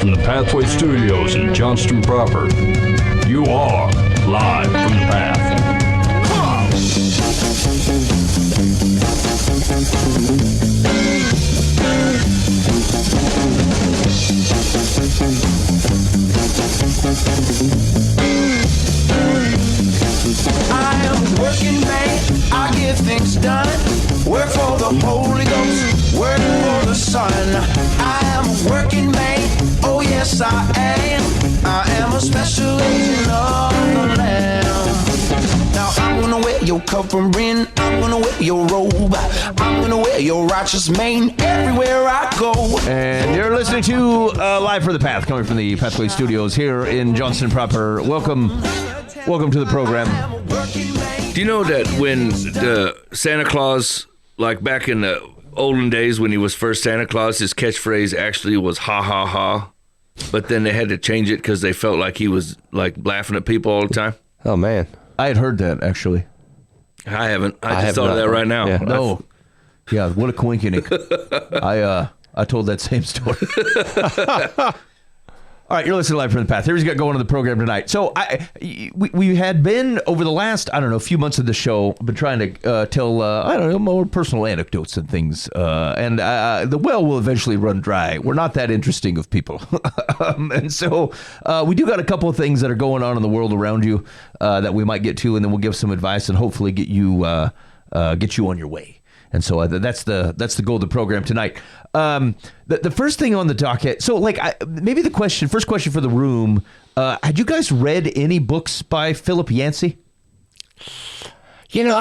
from the Pathway Studios in Johnston proper. You are live from the Path. I am a working man, I get things done. Work for the Holy Ghost, work for the Son. I am a working man, oh yes I am. I am a special agent of the Lamb. Now I'm gonna wear your covering, I'm gonna wear your robe, I'm gonna wear your righteous mane everywhere I go. And you're listening to Live for the Path, coming from the Pathway Studios here in Johnston proper. Welcome to the program. Do you know that when Santa Claus, like back in the olden days when he was first Santa Claus, his catchphrase actually was ha ha ha, but then they had to change it because they felt like he was like laughing at people all the time? Oh, man. I had heard that, actually. I haven't. I just thought of that right now. Yeah. No. Yeah, what a coinkydink. I told that same story. All right, you're listening to Live from the Path. Here's got going on the program tonight. So we had been, over the last, few months of the show, been trying to tell, more personal anecdotes and things. And the well will eventually run dry. We're not that interesting of people. And so we do got a couple of things that are going on in the world around you that we might get to, and then we'll give some advice and hopefully get you on your way. And so that's the goal of the program tonight. The first thing on the docket, so maybe first question for the room, had you guys read any books by Philip Yancey? You know,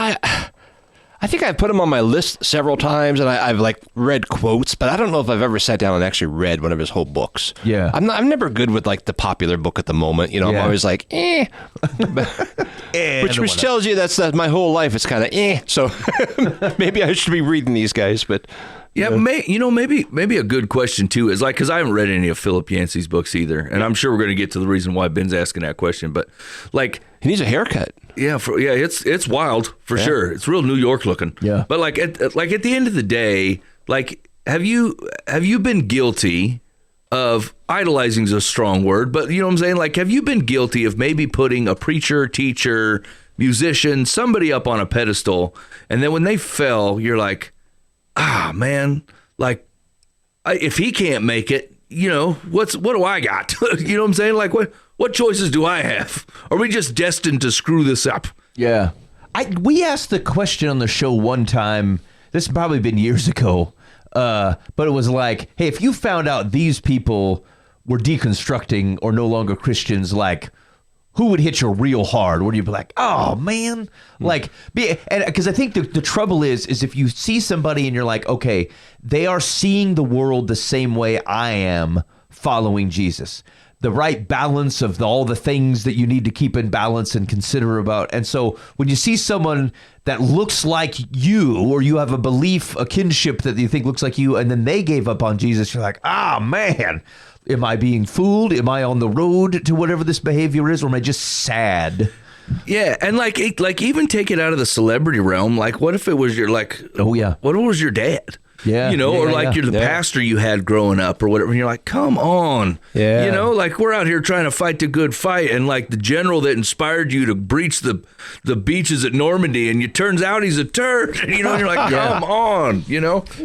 I think I've put him on my list several times, and I've read quotes, but I don't know if I've ever sat down and actually read one of his whole books. Yeah. I'm never good with the popular book at the moment. You know, Yeah. I'm always like, which tells you that's my whole life. It's kind of So maybe I should be reading these guys, but. Yeah, maybe a good question too is because I haven't read any of Philip Yancey's books either, and I'm sure we're going to get to the reason why Ben's asking that question. But he needs a haircut. Yeah, it's wild for sure. It's real New York looking. Yeah, but at the end of the day, have you been guilty of idolizing is a strong word, but you know what I'm saying? Have you been guilty of maybe putting a preacher, teacher, musician, somebody up on a pedestal, and then when they fell, you're like, man, if he can't make it, what do I got? You know what I'm saying? What choices do I have? Are we just destined to screw this up? Yeah. We asked the question on the show one time, this has probably been years ago, but it was hey, if you found out these people were deconstructing or no longer Christians, who would hit you real hard? Would you be like, oh, man? Because I think the trouble is if you see somebody and you're like, okay, they are seeing the world the same way I am following Jesus. The right balance of all the things that you need to keep in balance and consider about. And so when you see someone that looks like you, or you have a belief, a kinship that you think looks like you, and then they gave up on Jesus, you're like, man. Am I being fooled? Am I on the road to whatever this behavior is, or am I just sad? Yeah, and even take it out of the celebrity realm. What if it was your what if it was your dad? Yeah, you're the pastor you had growing up or whatever. And you're like, come on, we're out here trying to fight the good fight, and the general that inspired you to breach the beaches at Normandy, and it turns out he's a turd. And you're like, come on,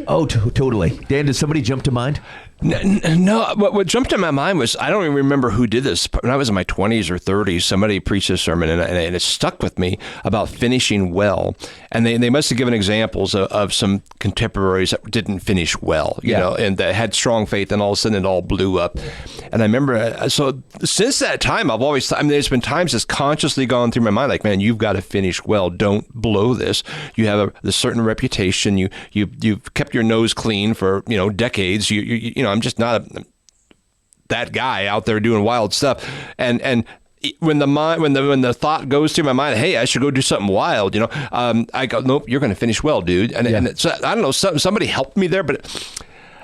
Oh, totally. Dan, did somebody jump to mind? No, what jumped in my mind was, I don't even remember who did this. When I was in my 20s or 30s, somebody preached a sermon, and it stuck with me about finishing well. And they must have given examples of some contemporaries that didn't finish well, you know, and that had strong faith, and all of a sudden it all blew up. And I remember, so since that time, there's been times it's consciously gone through my mind, man, you've got to finish well. Don't blow this. You have a certain reputation. You've kept your nose clean for, decades. I'm just not that guy out there doing wild stuff. And when the thought goes through my mind, hey, I should go do something wild, I go, nope, you're going to finish well, dude. And so I don't know, somebody helped me there, but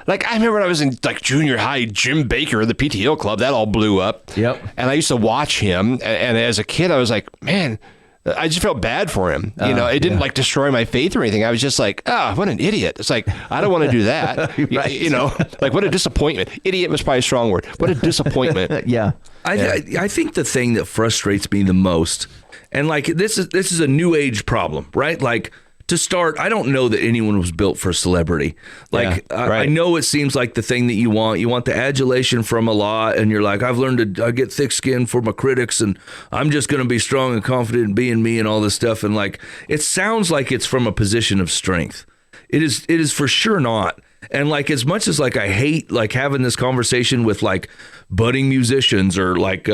I remember when I was in junior high, Jim Baker, the PTO club, that all blew up. Yep. And I used to watch him. And as a kid, I was like, man, I just felt bad for him. It didn't like destroy my faith or anything. I was just like, what an idiot. It's like, I don't want to do that. Right. Like what a disappointment. Idiot was probably a strong word. What a disappointment. Yeah. I think the thing that frustrates me the most, and like this is a new age problem, right? Like, to start, I don't know that anyone was built for celebrity. Like, I know it seems like the thing that you want. You want the adulation from a lot, and you're like, I've learned to get thick skin for my critics, and I'm just going to be strong and confident in being me and all this stuff. And like, it sounds like it's from a position of strength. It is for sure not. And like, as much as like I hate like having this conversation with like budding musicians or like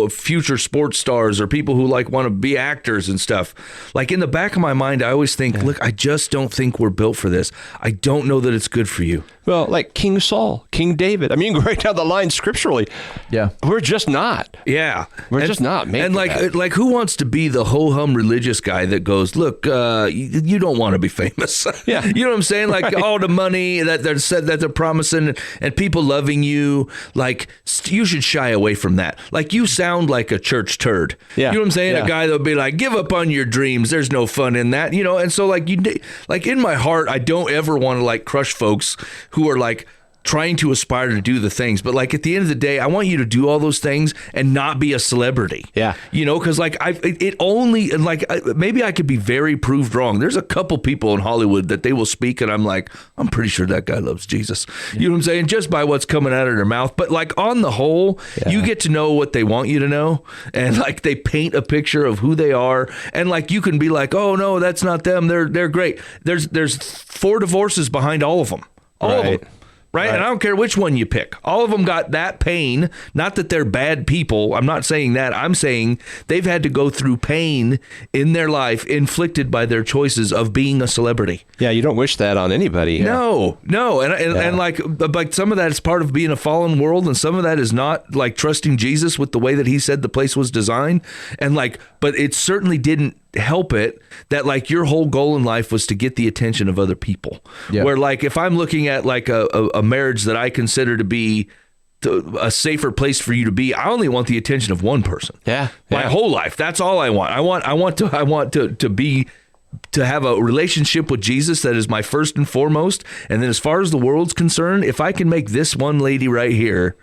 future sports stars or people who like want to be actors and stuff, like in the back of my mind I always think, look, I just don't think we're built for this. I don't know that it's good for you. Well, like King Saul, King David. I mean, you can go right down the line scripturally. Yeah. We're just not. Yeah. We're just not made And for like that. like who wants to be the ho-hum religious guy that goes, look, you don't want to be famous. Yeah. You know what I'm saying? Like all the money that they're promising and people loving you, like you should shy away from that. Like you sound like a church turd. Yeah. You know what I'm saying? Yeah. A guy that'll be like, give up on your dreams. There's no fun in that, And so like like in my heart, I don't ever want to like crush folks who are like trying to aspire to do the things, but like at the end of the day, I want you to do all those things and not be a celebrity. Yeah. Because like maybe I could be very proved wrong. There's a couple people in Hollywood that they will speak and I'm like, I'm pretty sure that guy loves Jesus. You know what I'm saying? Just by what's coming out of their mouth. But like on the whole, you get to know what they want you to know. And like they paint a picture of who they are. And like you can be like, oh no, that's not them. They're great. There's 4 divorces behind all of them. All of them. Right? And I don't care which one you pick. All of them got that pain. Not that they're bad people. I'm not saying that. I'm saying they've had to go through pain in their life inflicted by their choices of being a celebrity. Yeah, you don't wish that on anybody. No. And like some of that is part of being a fallen world, and some of that is not, like trusting Jesus with the way that he said the place was designed. And like, but it certainly didn't help it that like your whole goal in life was to get the attention of other people. Yeah. Where like if I'm looking at like a marriage that I consider to be a safer place for you to be, I only want the attention of one person. Yeah. My whole life. That's all I want. I want to have a relationship with Jesus that is my first and foremost. And then as far as the world's concerned, if I can make this one lady right here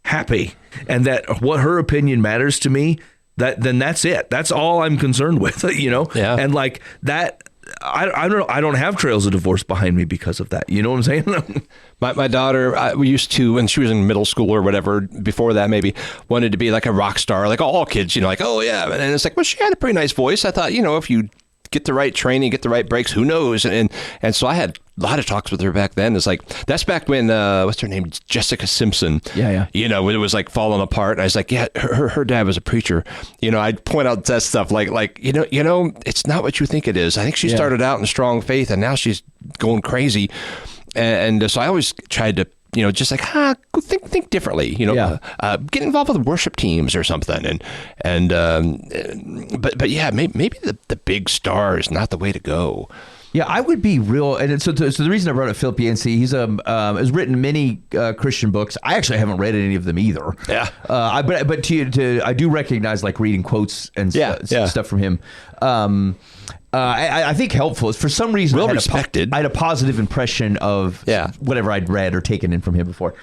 happy and that what her opinion matters to me, then that's it. That's all I'm concerned with, Yeah. And like that, I don't know. I don't have trails of divorce behind me because of that. You know what I'm saying? My daughter, we used to, when she was in middle school or whatever, before that maybe, wanted to be like a rock star, like all kids, like, oh yeah. And it's like, well, she had a pretty nice voice. I thought, if you get the right training, get the right breaks, who knows? And so I had a lot of talks with her back then. It's like, that's back when, what's her name? Jessica Simpson. Yeah. It was like falling apart. And I was like, yeah, her dad was a preacher. I'd point out that stuff like, it's not what you think it is. I think she started out in strong faith and now she's going crazy. And so I always tried to, just like, go think differently, get involved with worship teams or something. But yeah, maybe the big star is not the way to go. Yeah, I would be real, and so the reason I brought up Philip Yancey, he's has written many Christian books. I actually haven't read any of them either. Yeah, but I do recognize like reading quotes and stuff from him. I think helpful is for some reason well respected. I had a positive impression of whatever I'd read or taken in from him before.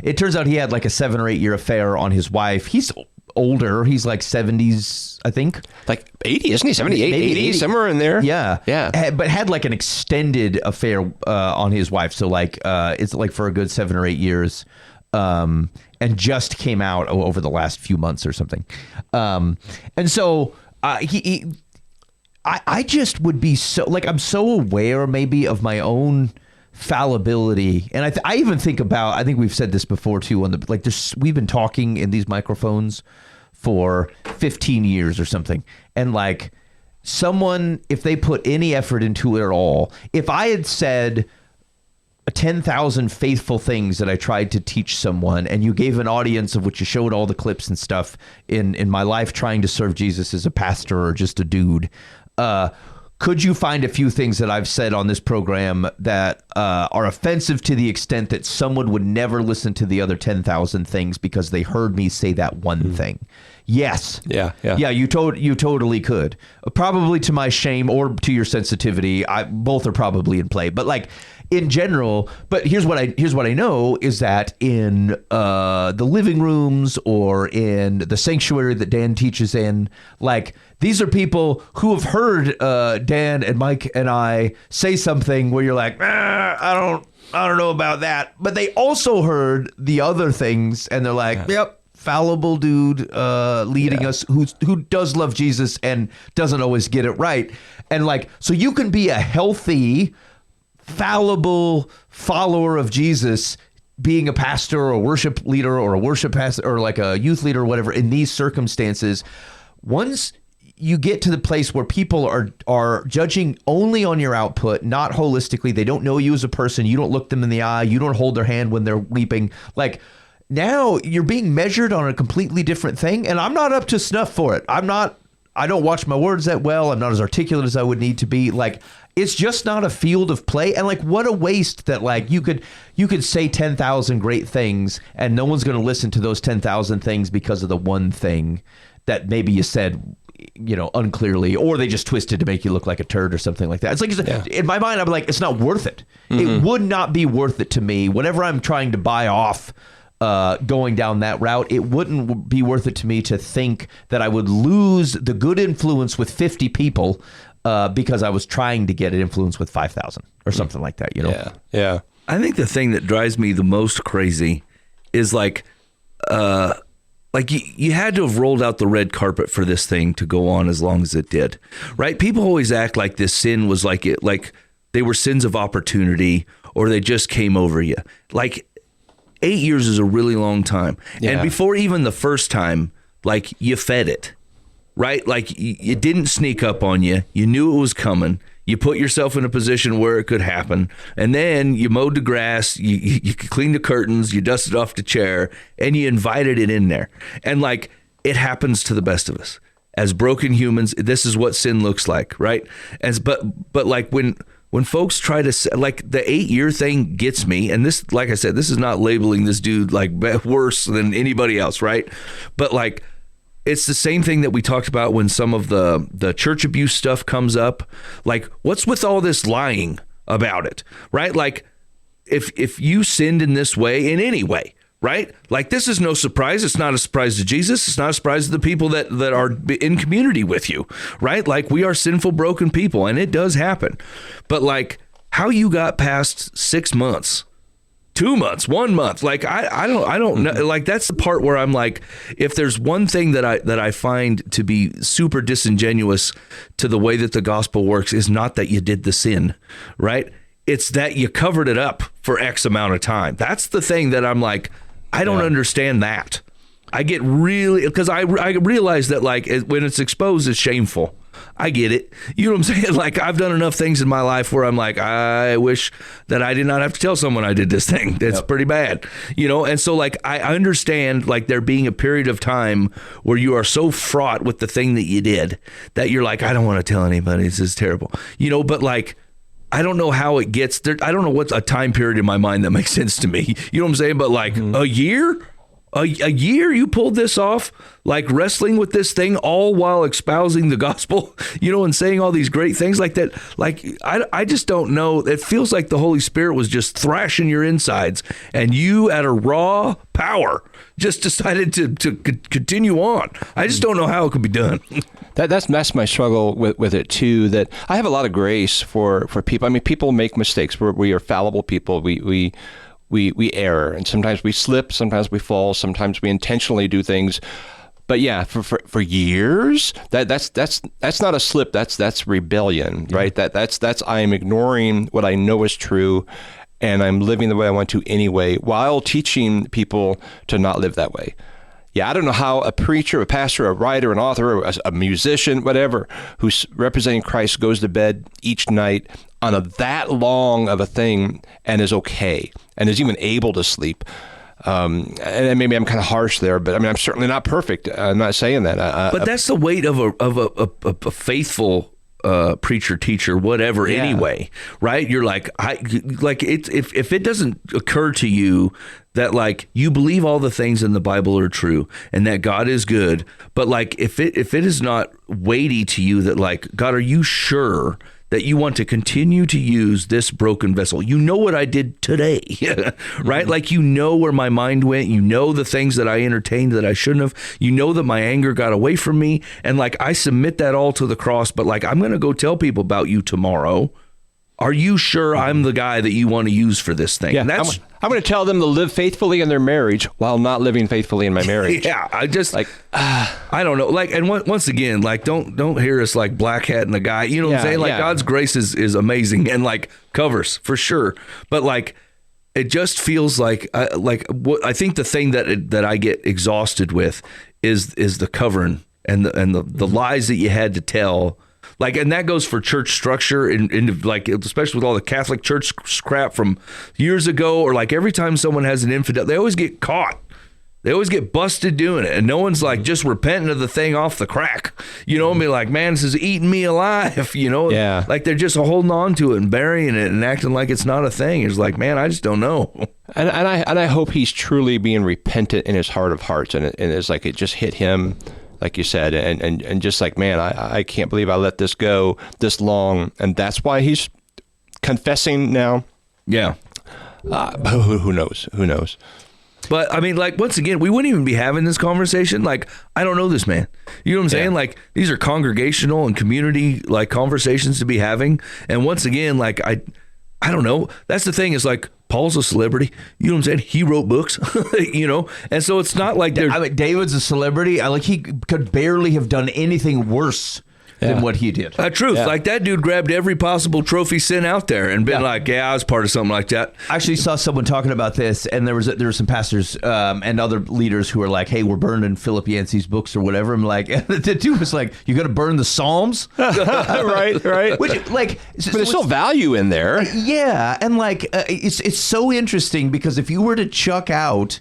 It turns out he had like a 7 or 8 year affair on his wife. He's older. He's like 70s, I think. Like 80, isn't he? 78, 80, somewhere in there. Yeah. But had like an extended affair on his wife. So like it's like for a good 7 or 8 years. And just came out over the last few months or something. And so I just would be so like, I'm so aware maybe of my own fallibility. And I even think about, I think we've said this before too, we've been talking in these microphones for 15 years or something. And like someone, if they put any effort into it at all, if I had said 10,000 faithful things that I tried to teach someone and you gave an audience of which you showed all the clips and stuff in my life trying to serve Jesus as a pastor or just a dude, could you find a few things that I've said on this program that are offensive to the extent that someone would never listen to the other 10,000 things because they heard me say that one thing? Yes. Yeah. You totally could. Probably to my shame or to your sensitivity. Both are probably in play. But like in general, but here's what I know is that in the living rooms or in the sanctuary that Dan teaches in, like these are people who have heard Dan and Mike and I say something where you're like, I don't know about that, but they also heard the other things and they're like, yep. Fallible dude leading us who does love Jesus and doesn't always get it right. And like, so you can be a healthy, fallible follower of Jesus, being a pastor or a worship leader or a worship pastor or like a youth leader or whatever in these circumstances. Once you get to the place where people are judging only on your output, not holistically, they don't know you as a person, you don't look them in the eye, you don't hold their hand when they're weeping, like now you're being measured on a completely different thing, and I'm not up to snuff for it. I don't watch my words that well. I'm not as articulate as I would need to be. Like, it's just not a field of play. And like, what a waste that like you could say 10,000 great things and no one's going to listen to those 10,000 things because of the one thing that maybe you said, unclearly, or they just twisted to make you look like a turd or something like that. It's like, in my mind, I'm like, it's not worth it. It would not be worth it to me. Whenever I'm trying to buy off going down that route, it wouldn't be worth it to me to think that I would lose the good influence with 50 people because I was trying to get an influence with 5,000 or something like that, Yeah. I think the thing that drives me the most crazy is like you had to have rolled out the red carpet for this thing to go on as long as it did, right? People always act like this sin was like they were sins of opportunity or they just came over you. Like 8 years is a really long time. Yeah. And before even the first time, like you fed it, right? Like it didn't sneak up on you. You knew it was coming. You put yourself in a position where it could happen. And then you mowed the grass, you cleaned the curtains, you dusted off the chair, and you invited it in there. And like it happens to the best of us. As broken humans, this is what sin looks like, right? But like when folks try to say, like the 8-year thing gets me, and this, like I said, this is not labeling this dude like worse than anybody else, right? But like, it's the same thing that we talked about when some of the church abuse stuff comes up. Like, what's with all this lying about it, right? Like, if you sinned in this way, in any way, right? Like, this is no surprise. It's not a surprise to Jesus. It's not a surprise to the people that are in community with you, right? Like, we are sinful, broken people, and it does happen. But like, how you got past 6 months, 2 months, 1 month, like I don't know. Like, that's the part where I'm like, if there's one thing that I find to be super disingenuous to the way that the gospel works is not that you did the sin, right? It's that you covered it up for X amount of time. That's the thing that I'm like, I don't understand that. I get really, because I realize that like when it's exposed, it's shameful. I get it. You know what I'm saying? Like, I've done enough things in my life where I'm like, I wish that I did not have to tell someone I did this thing. That's pretty bad, And so like, I understand like there being a period of time where you are so fraught with the thing that you did that you're like, I don't want to tell anybody. This is terrible, but like, I don't know how it gets there. I don't know what's a time period in my mind that makes sense to me. You know what I'm saying? But like a year? A year you pulled this off, like wrestling with this thing all while espousing the gospel, and saying all these great things like that. Like, I just don't know. It feels like the Holy Spirit was just thrashing your insides and you at a raw power just decided to continue on. I just don't know how it could be done. That's my struggle with it too, that I have a lot of grace for people. I mean, people make mistakes. We are fallible people. We err, and sometimes we slip, sometimes we fall, sometimes we intentionally do things. But yeah, for years, that's not a slip. That's rebellion, right? That's I am ignoring what I know is true, and I'm living the way I want to anyway, while teaching people to not live that way. Yeah, I don't know how a preacher, a pastor, a writer, an author, a musician, whatever, who's representing Christ goes to bed each night on that long of a thing and is okay and is even able to sleep. And maybe I'm kind of harsh there, but I mean, I'm certainly not perfect. I'm not saying that. But that's the weight of a faithful preacher, teacher, whatever. Anyway, right? You're like, if it doesn't occur to you that like you believe all the things in the Bible are true and that God is good, but like if it is not weighty to you that like, God, are you sure that you want to continue to use this broken vessel? You know what I did today, right? Like, you know where my mind went. You know the things that I entertained that I shouldn't have. You know that my anger got away from me. And like, I submit that all to the cross, but like, I'm going to go tell people about you tomorrow. Are you sure I'm the guy that you want to use for this thing? Yeah, And that's, I'm going to tell them to live faithfully in their marriage while not living faithfully in my marriage. yeah, I just like, I don't know. Like, and once again, like, don't hear us like black hat and the guy, you know what I'm saying? Like, God's grace is amazing and like covers for sure. But like, it just feels like what I think the thing that I get exhausted with is the covering and the lies that you had to tell. Like, and that goes for church structure and like, especially with all the Catholic Church crap from years ago, or like every time someone has an infidel, they always get caught. They always get busted doing it. And no one's like just repenting of the thing off the crack, you know, and be like, man, this is eating me alive, you know? Yeah. Like they're just holding on to it and burying it and acting like it's not a thing. It's like, man, I just don't know. And I hope he's truly being repentant in his heart of hearts. And it's like, it just hit him, like you said, and just like, man, I can't believe I let this go this long. And that's why he's confessing now. Yeah. Who knows? Who knows? But I mean, like, once again, we wouldn't even be having this conversation. Like, I don't know this man. You know what I'm saying? Like, these are congregational and community like conversations to be having. And once again, like, I don't know. That's the thing is like, Paul's a celebrity. You know what I'm saying? He wrote books, you know? And so it's not like I mean, David's a celebrity. He could barely have done anything worse than what he did. Truth. Yeah. Like, that dude grabbed every possible trophy sent out there and been like, I was part of something like that. I actually saw someone talking about this, and there were some pastors and other leaders who were like, hey, we're burning Philip Yancey's books or whatever. I'm like, and the dude was like, you going to burn the Psalms? right. Which, like, but there's still value in there. Yeah, and like, it's so interesting because if you were to chuck out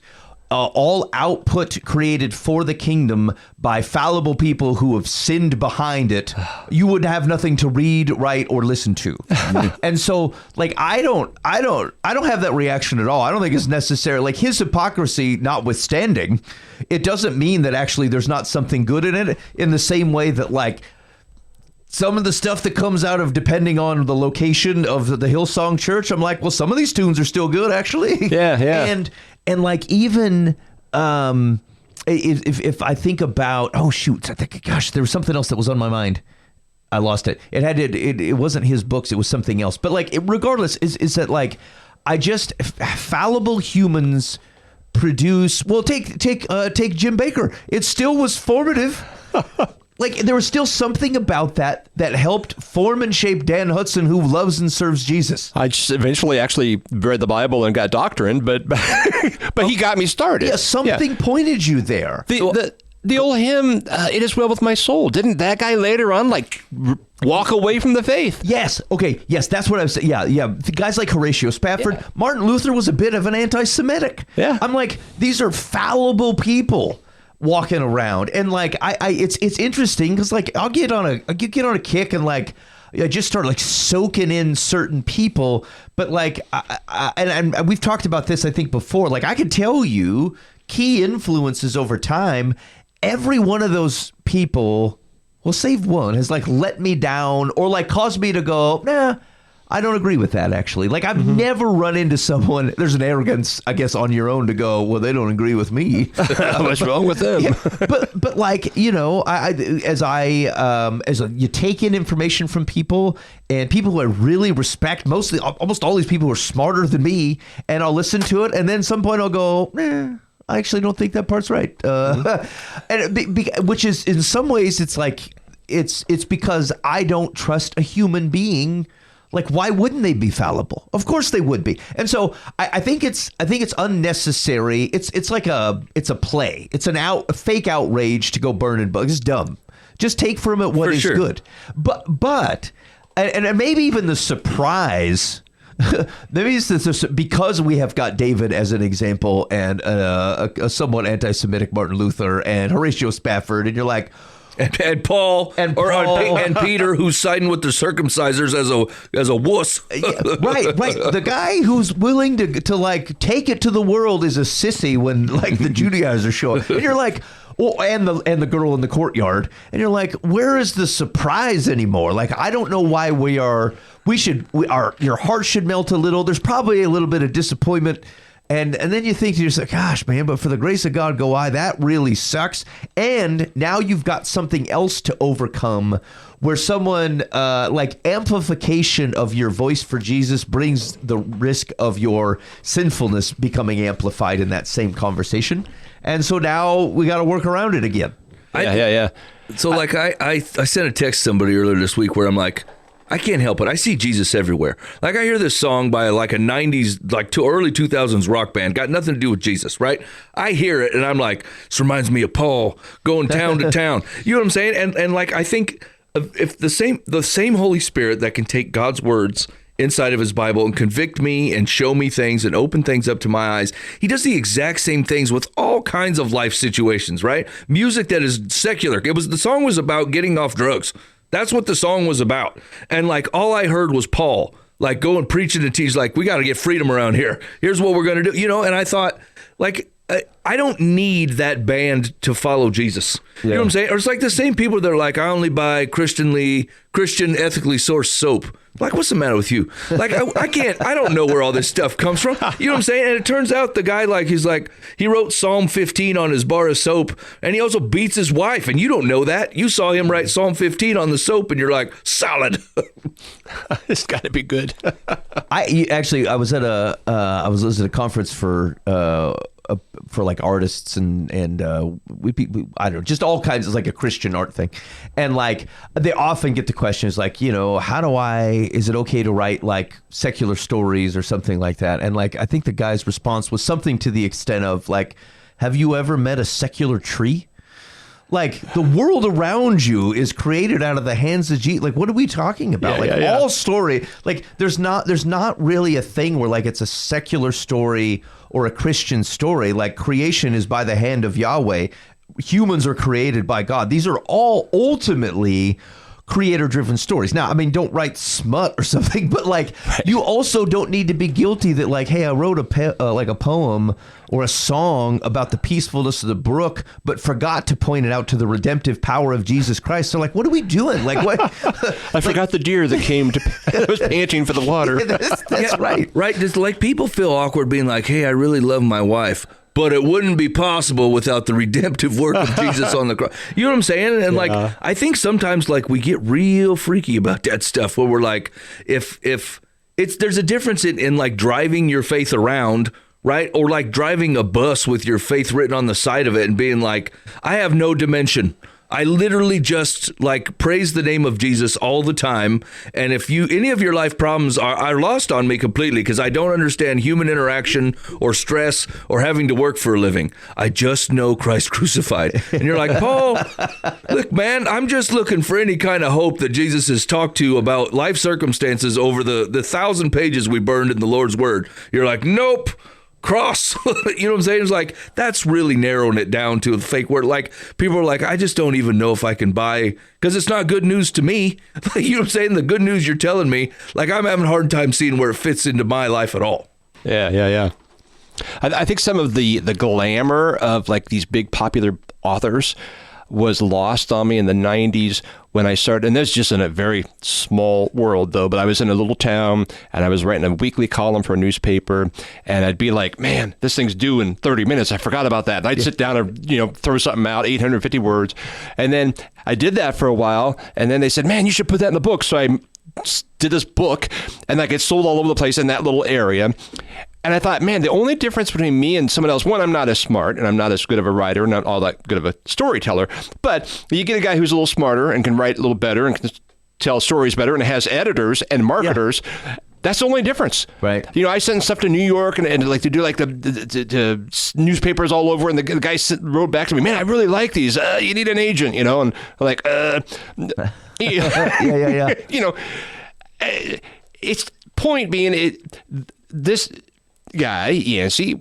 all output created for the kingdom by fallible people who have sinned behind it, you would have nothing to read, write, or listen to. And so, like, I don't have that reaction at all. I don't think it's necessary. Like, his hypocrisy notwithstanding, it doesn't mean that actually there's not something good in it. In the same way that, like, some of the stuff that comes out of, depending on the location of the Hillsong Church, I'm like, well, some of these tunes are still good, actually. Yeah. And like, even if I think about, there was something else that was on my mind. I lost it. It wasn't his books. It was something else. But like, regardless, is that like, fallible humans produce. Well, take Jim Bakker. It still was formative. Like, there was still something about that helped form and shape Dan Hudson, who loves and serves Jesus. I just eventually actually read the Bible and got doctrine, but he got me started. Yeah, something pointed you there. The old hymn, "It Is Well With My Soul." Didn't that guy later on like walk away from the faith? Yes. Okay. Yes, that's what I was saying. Yeah. The guys like Horatio Spafford, Martin Luther was a bit of an anti-Semitic. Yeah. I'm like, these are fallible people walking around, and like, it's interesting because like I'll get on a kick and like I just start like soaking in certain people, but like and we've talked about this I think before. Like, I could tell you key influences over time. Every one of those people, well, save one, has like let me down or like caused me to go, nah, I don't agree with that, actually. Like, I've never run into someone, there's an arrogance, I guess, on your own to go, well, they don't agree with me. What's wrong with them? Yeah, but like, you know, you take in information from people, and people who I really respect, almost all these people who are smarter than me, and I'll listen to it, and then at some point I'll go, I actually don't think that part's right. And which is, in some ways, it's like, it's because I don't trust a human being. Like, why wouldn't they be fallible? Of course they would be. And so I think it's unnecessary. It's like a play. It's a fake outrage to go burning bugs. It's dumb. Just take from it what is good. But and maybe even the surprise. Maybe it's because we have got David as an example and a somewhat anti-Semitic Martin Luther and Horatio Spafford, and you're like, And Paul, and Peter, who's siding with the circumcisers as a wuss. Right. The guy who's willing to like take it to the world is a sissy when like the Judaizers show up, and you're like, well, and the girl in the courtyard, and you're like, where is the surprise anymore? Like, I don't know why your heart should melt a little. There's probably a little bit of disappointment. And then you think to yourself, gosh, man, but for the grace of God go I, that really sucks. And now you've got something else to overcome where someone like amplification of your voice for Jesus brings the risk of your sinfulness becoming amplified in that same conversation. And so now we got to work around it again. Yeah. So like I sent a text to somebody earlier this week where I'm like, I can't help it. I see Jesus everywhere. Like I hear this song by like a 90s, like to early 2000s rock band, got nothing to do with Jesus, right? I hear it and I'm like, this reminds me of Paul going town to town. You know what I'm saying? And like I think if the same Holy Spirit that can take God's words inside of his Bible and convict me and show me things and open things up to my eyes, he does the exact same things with all kinds of life situations, right? Music that is secular. The song was about getting off drugs. That's what the song was about. And like all I heard was Paul like going preaching and teaching, like, we got to get freedom around here. Here's what we're going to do. You know, and I thought, like, I don't need that band to follow Jesus. You know what I'm saying? Or it's like the same people that are like, I only buy Christian, ethically sourced soap. Like, what's the matter with you? Like, I don't know where all this stuff comes from. You know what I'm saying? And it turns out the guy, like, he wrote Psalm 15 on his bar of soap, and he also beats his wife, and you don't know that. You saw him write Psalm 15 on the soap, and you're like, solid. It's got to be good. I was at a conference for like artists and we I don't know, just all kinds of like a Christian art thing, and like they often get the questions like, you know, is it okay to write like secular stories or something like that? And like I think the guy's response was something to the extent of like, have you ever met a secular tree? Like the world around you is created out of the hands of Jesus. Like, what are we talking about? All story, like there's not really a thing where like it's a secular story or a Christian story. Like creation is by the hand of Yahweh. Humans are created by God. These are all ultimately creator-driven stories. Now, I mean, don't write smut or something, but like you also don't need to be guilty that like, hey, I wrote a poem or a song about the peacefulness of the brook, but forgot to point it out to the redemptive power of Jesus Christ. So like, what are we doing? Like, what? I forgot the deer that came to was panting for the water. That's right. Right. Just like people feel awkward being like, hey, I really love my wife, but it wouldn't be possible without the redemptive work of Jesus on the cross. You know what I'm saying? And like, I think sometimes like we get real freaky about that stuff where we're like, if there's a difference in like driving your faith around, right? Or like driving a bus with your faith written on the side of it and being like, I have no dimension. I literally just like praise the name of Jesus all the time. And if any of your life problems are lost on me completely because I don't understand human interaction or stress or having to work for a living. I just know Christ crucified. And you're like, Paul, look, man, I'm just looking for any kind of hope that Jesus has talked to about life circumstances over the 1,000 pages we burned in the Lord's word. You're like, nope. Cross. You know what I'm saying? It's like, that's really narrowing it down to a fake word. Like, people are like, I just don't even know if I can buy, because it's not good news to me. You know what I'm saying? The good news you're telling me, like, I'm having a hard time seeing where it fits into my life at all. Yeah. I think some of the glamour of like these big popular authors was lost on me in the 90s when I started, and this is just in a very small world though, but I was in a little town and I was writing a weekly column for a newspaper, and I'd be like, man, this thing's due in 30 minutes. I forgot about that. And I'd sit down and, throw something out, 850 words. And then I did that for a while, and then they said, man, you should put that in the book. So I did this book, and like it sold all over the place in that little area. And I thought, man, the only difference between me and someone else, one, I'm not as smart and I'm not as good of a writer, not all that good of a storyteller. But you get a guy who's a little smarter and can write a little better and can tell stories better and has editors and marketers. Yeah. That's the only difference. Right. I sent stuff to New York and like to do like the newspapers all over. And the guy wrote back to me, man, I really like these. You need an agent, and I'm like, yeah. It's point being this guy, Yancey,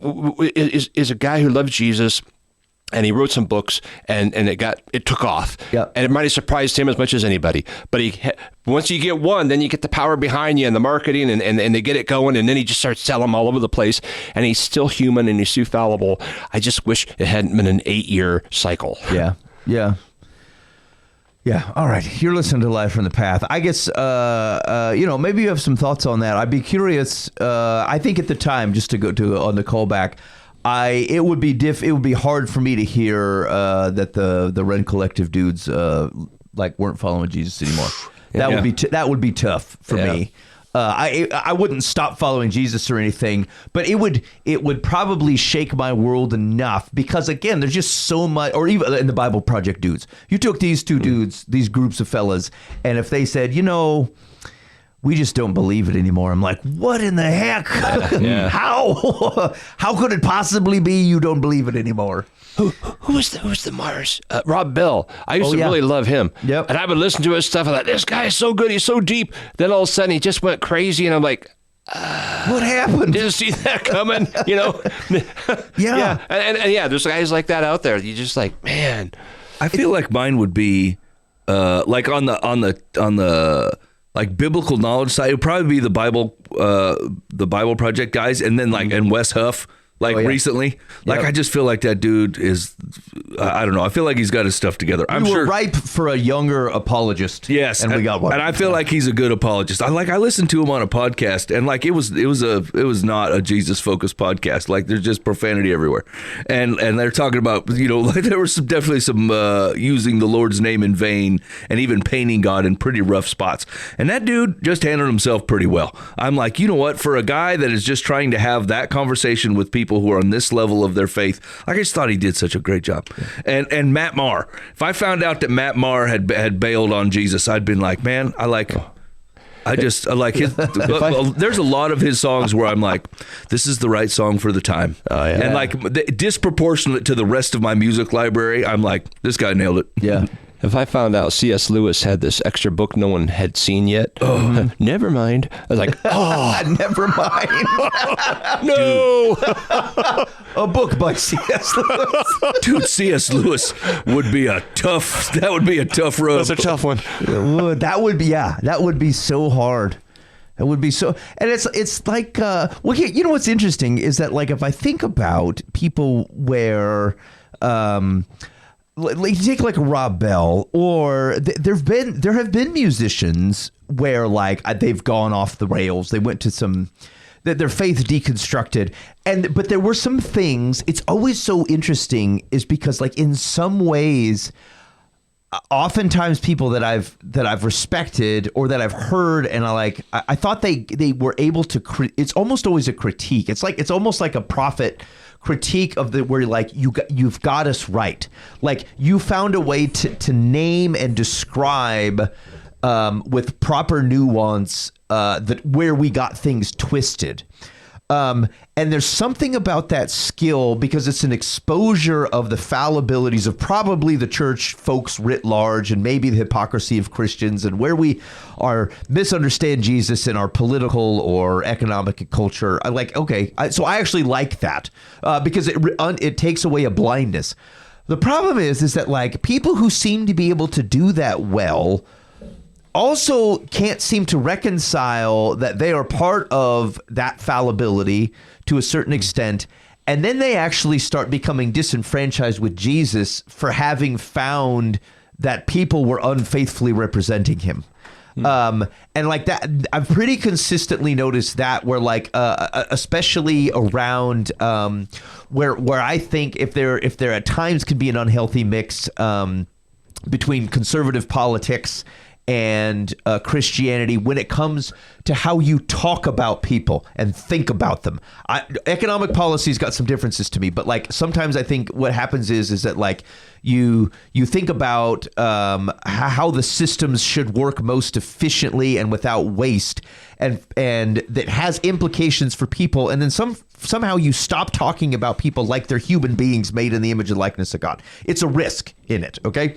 is a guy who loves Jesus, And he wrote some books, and it took off. Yep. And it might have surprised him as much as anybody. But once you get one, then you get the power behind you and the marketing, and they get it going, and then he just starts selling them all over the place. And he's still human, and he's still fallible. I just wish it hadn't been an 8-year cycle. Yeah. All right. You're listening to Live from the Path. I guess, maybe you have some thoughts on that. I'd be curious. I think at the time, just to go to on the callback, it would be hard for me to hear that the Ren Collective dudes weren't following Jesus anymore. That would be tough for me. I wouldn't stop following Jesus or anything, but it would probably shake my world enough, because again, there's just so much. Or even in the Bible Project dudes, you took these two dudes, these groups of fellas, and if they said, we just don't believe it anymore, I'm like, what in the heck? How could it possibly be you don't believe it anymore? Who's the Mars? Rob Bell. I used to really love him. Yep. And I would listen to his stuff. And this guy is so good. He's so deep. Then all of a sudden he just went crazy, and I'm like, what happened? Didn't see that coming. Yeah. And there's guys like that out there. You just like, man. I feel like mine would be like on the like biblical knowledge side. It would probably be the Bible Project guys, and then and Wes Huff. Recently, I just feel like that dude is, I don't know. I feel like he's got his stuff together. I'm sure ripe for a younger apologist. Yes, and we got one. And I feel like he's a good apologist. I listened to him on a podcast, and it was not a Jesus focused podcast. Like, there's just profanity everywhere, and they're talking about there was definitely some using the Lord's name in vain, and even painting God in pretty rough spots. And that dude just handled himself pretty well. I'm like, you know what? For a guy that is just trying to have that conversation with people who are on this level of their faith, I just thought he did such a great job. And Matt Maher, if I found out that Matt Maher had bailed on Jesus, I'd been like, man, I like his. There's a lot of his songs where I'm like, this is the right song for the time. And disproportionate to the rest of my music library, I'm like, this guy nailed it. Yeah. If I found out C.S. Lewis had this extra book no one had seen yet, never mind. I was like, never mind. No. A book by C.S. Lewis. Dude, C.S. Lewis would be a tough road. That's a tough one. That would be so hard. It would be so, and it's like, what's interesting is that, like, if I think about people where, like, take like Rob Bell, or there have been musicians where they've gone off the rails. They went to their faith deconstructed, but there were some things. It's always so interesting, is because in some ways, oftentimes people that I've respected or that I've heard, and I thought they were able to. It's almost always a critique. It's almost like a prophet critique of where you've got us right. Like, you found a way to name and describe with proper nuance that where we got things twisted. And there's something about that skill, because it's an exposure of the fallibilities of probably the church folks writ large, and maybe the hypocrisy of Christians, and where we are misunderstand Jesus in our political or economic culture. So I actually like that because it takes away a blindness. The problem is that people who seem to be able to do that well also can't seem to reconcile that they are part of that fallibility to a certain extent, and then they actually start becoming disenfranchised with Jesus for having found that people were unfaithfully representing him. And like that, I've pretty consistently noticed that, where especially around where I think if there at times could be an unhealthy mix between conservative politics and Christianity when it comes to how you talk about people and think about them. Economic policy's got some differences to me, but sometimes I think what happens is that you think about how the systems should work most efficiently and without waste, and that has implications for people. And then somehow you stop talking about people like they're human beings made in the image and likeness of God. It's a risk in it, okay?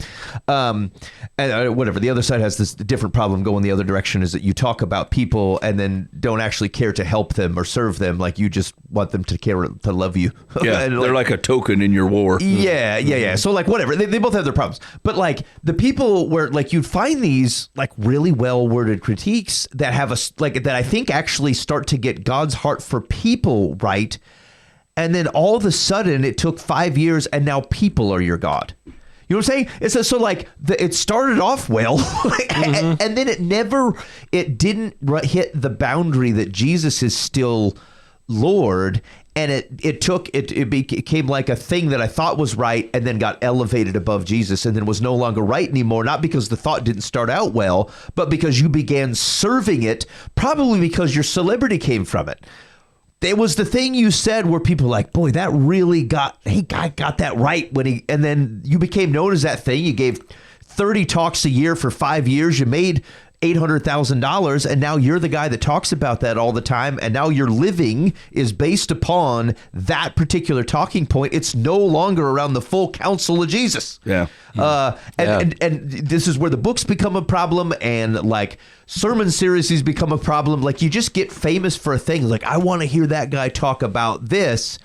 And whatever. The other side has this different problem going the other direction, is that you talk about people and then don't actually care to help them or serve them. Like, you just want them to care, to love you. Yeah, And they're like a token in your war. Yeah. So, like, whatever. They both have their problems. But, like, the people where, like, you'd find these, like, really well-worded critiques that have that I think actually start to get God's heart for people right. And then all of a sudden, it took 5 years, and now people are your God. You know what I'm saying? It's it started off well, and then it didn't hit the boundary that Jesus is still Lord, and it became like a thing that I thought was right, and then got elevated above Jesus, and then was no longer right anymore. Not because the thought didn't start out well, but because you began serving it, probably because your celebrity came from it. It was the thing you said where people were like, boy, that really got that right and then you became known as that thing. You gave 30 talks a year for 5 years. You made $800,000, and now you're the guy that talks about that all the time, and now your living is based upon that particular talking point. It's no longer around the full counsel of Jesus. Yeah. And this is where the books become a problem, and like sermon series become a problem. Like, you just get famous for a thing. Like, I want to hear that guy talk about this.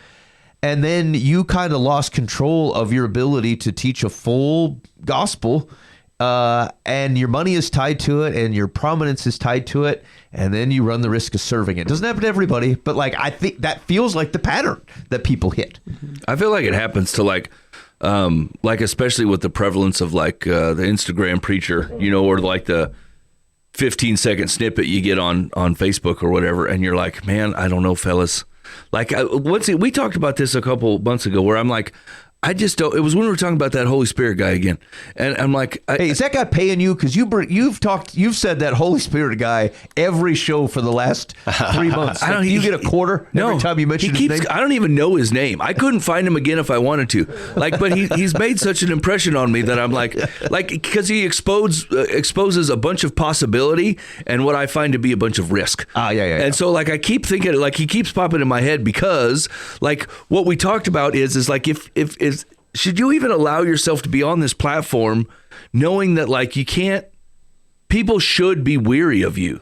And then you kind of lost control of your ability to teach a full gospel. And your money is tied to it, and your prominence is tied to it, and then you run the risk of serving it. Doesn't happen to everybody, but like, I think that feels like the pattern that people hit. I feel like it happens to like especially with the prevalence of like the Instagram preacher, or like the 15-second snippet you get on Facebook or whatever, and you're like, man, I don't know, fellas. Like, we talked about this a couple months ago, where I'm like, I just don't. It was when we were talking about that Holy Spirit guy again, and I'm like, "Hey, is that guy paying you? Because you've said that Holy Spirit guy every show for the last 3 months. Do you get a quarter every time you mention his name? I don't even know his name. I couldn't find him again if I wanted to. Like, but he's made such an impression on me that I'm like because he exposes a bunch of possibility and what I find to be a bunch of risk. Yeah. And so like I keep thinking, like, he keeps popping in my head, because like what we talked about is like if should you even allow yourself to be on this platform knowing that like you can't, people should be weary of you,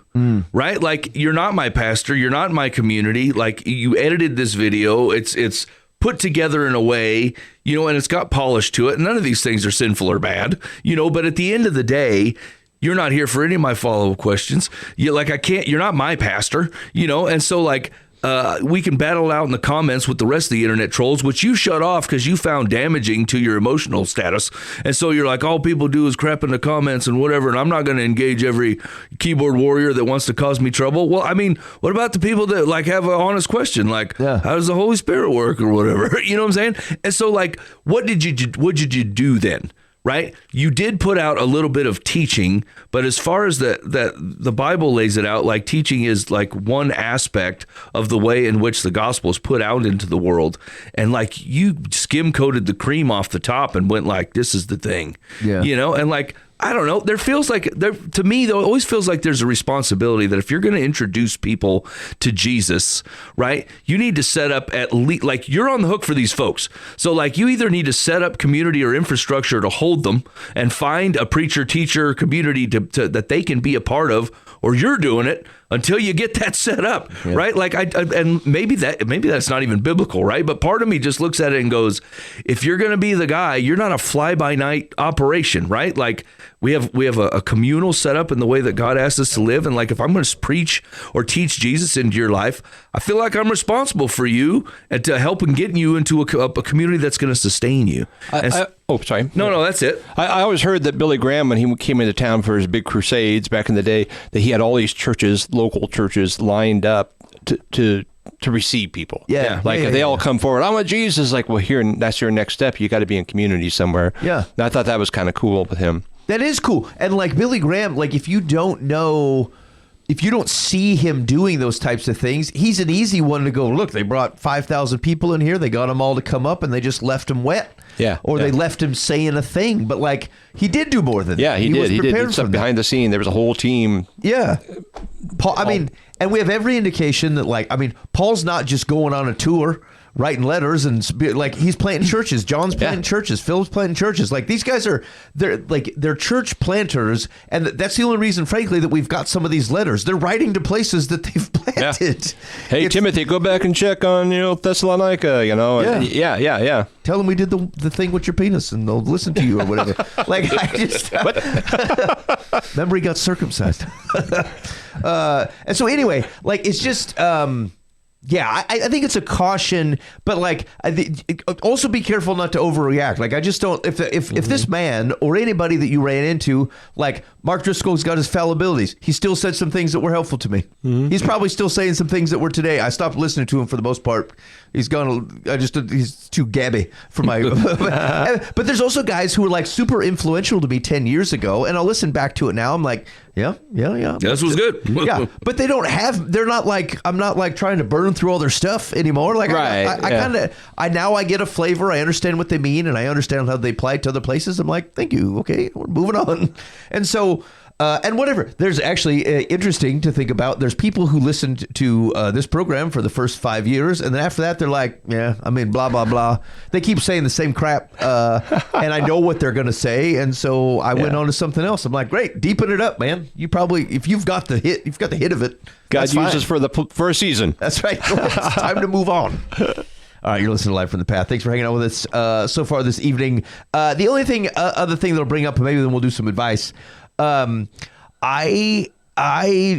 right? Like, you're not my pastor, you're not in my community. Like, you edited this video, it's put together in a way, and it's got polish to it. None of these things are sinful or bad, but at the end of the day, you're not here for any of my follow-up questions. You're not my pastor, and so like, we can battle out in the comments with the rest of the internet trolls, which you shut off because you found damaging to your emotional status. And so you're like, all people do is crap in the comments and whatever, and I'm not going to engage every keyboard warrior that wants to cause me trouble. Well, I mean, what about the people that like have an honest question, like, how does the Holy Spirit work or whatever? You know what I'm saying? And so like, what did you do then? Right? You did put out a little bit of teaching, but as far as the Bible lays it out, like, teaching is like one aspect of the way in which the gospel is put out into the world. And like, you skim coated the cream off the top and went like, this is the thing, and like, I don't know. To me, though, it always feels like there's a responsibility that if you're going to introduce people to Jesus, right, you need to set up at least, like, you're on the hook for these folks. So like, you either need to set up community or infrastructure to hold them and find a preacher, teacher community to that they can be a part of, or you're doing it until you get that set up, right? Like, and maybe that's not even biblical, right? But part of me just looks at it and goes, if you're going to be the guy, you're not a fly-by-night operation, right? Like, we have a communal setup in the way that God asks us to live, and like, if I'm going to preach or teach Jesus into your life, I feel like I'm responsible for you and to help and getting you into a community that's going to sustain you. Sorry. No, that's it. I always heard that Billy Graham, when he came into town for his big crusades back in the day, that he had all these churches, local churches, lined up to receive people. If they all come forward, I want Jesus. Like, well, here, that's your next step. You got to be in community somewhere. Yeah. And I thought that was kind of cool with him. That is cool. And like Billy Graham, like, if you don't see him doing those types of things, he's an easy one to go, look, they brought 5,000 people in here. They got them all to come up and they just left him wet. Yeah. Or they left him saying a thing. But like, he did do more than that. Yeah, he did. Was He prepared did stuff for behind the scene. There was a whole team. Yeah. Paul, I mean, and we have every indication that, like, I mean, Paul's not just going on a tour writing letters and like he's planting churches. John's planting churches. Phil's planting churches. Like these guys they're church planters, and that's the only reason, frankly, that we've got some of these letters. They're writing to places that they've planted. Yeah. Hey, Timothy, go back and check on Thessalonica. Yeah. Tell them we did the thing with your penis, and they'll listen to you or whatever. Like I just remember he got circumcised. And so anyway, like it's just. Yeah, I think it's a caution, but like, also be careful not to overreact. Like, I just don't. If this man or anybody that you ran into, like Mark Driscoll's got his fallibilities, he still said some things that were helpful to me. Mm-hmm. He's probably still saying some things that were today. I stopped listening to him for the most part. He's he's too gabby for my. But there's also guys who were like super influential to me 10 years ago, and I'll listen back to it now. I'm like, yeah. This was good. Yeah, but they're not like, I'm not like trying to burn through all their stuff anymore. Like I now I get a flavor. I understand what they mean, and I understand how they apply to other places. I'm like, thank you. Okay, we're moving on. And so, and whatever. There's actually interesting to think about. There's people who listened to this program for the first 5 years, and then after that, they're like, yeah, I mean, blah blah blah. They keep saying the same crap, and I know what they're gonna say, and so I went on to something else. I'm like, great, deepen it up, man. You probably, if you've got the hit of it. God uses for a season. That's right. It's time to move on. All right, you're listening to Live from the Path. Thanks for hanging out with us so far this evening. The only other thing that'll bring up, and maybe then we'll do some advice. I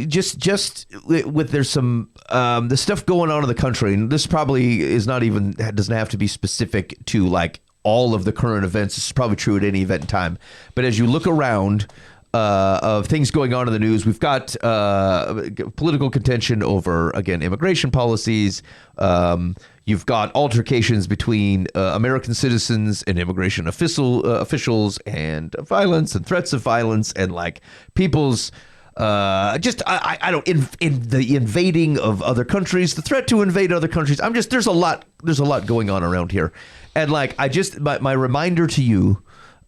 just with there's some the stuff going on in the country, and this probably doesn't have to be specific to like all of the current events. This is probably true at any event in time. But as you look around of things going on in the news, we've got political contention over, again, immigration policies. You've got altercations between American citizens and immigration officials, and violence and threats of violence, and like people's I don't in the invading of other countries, the threat to invade other countries. There's a lot going on around here, and like my reminder to you.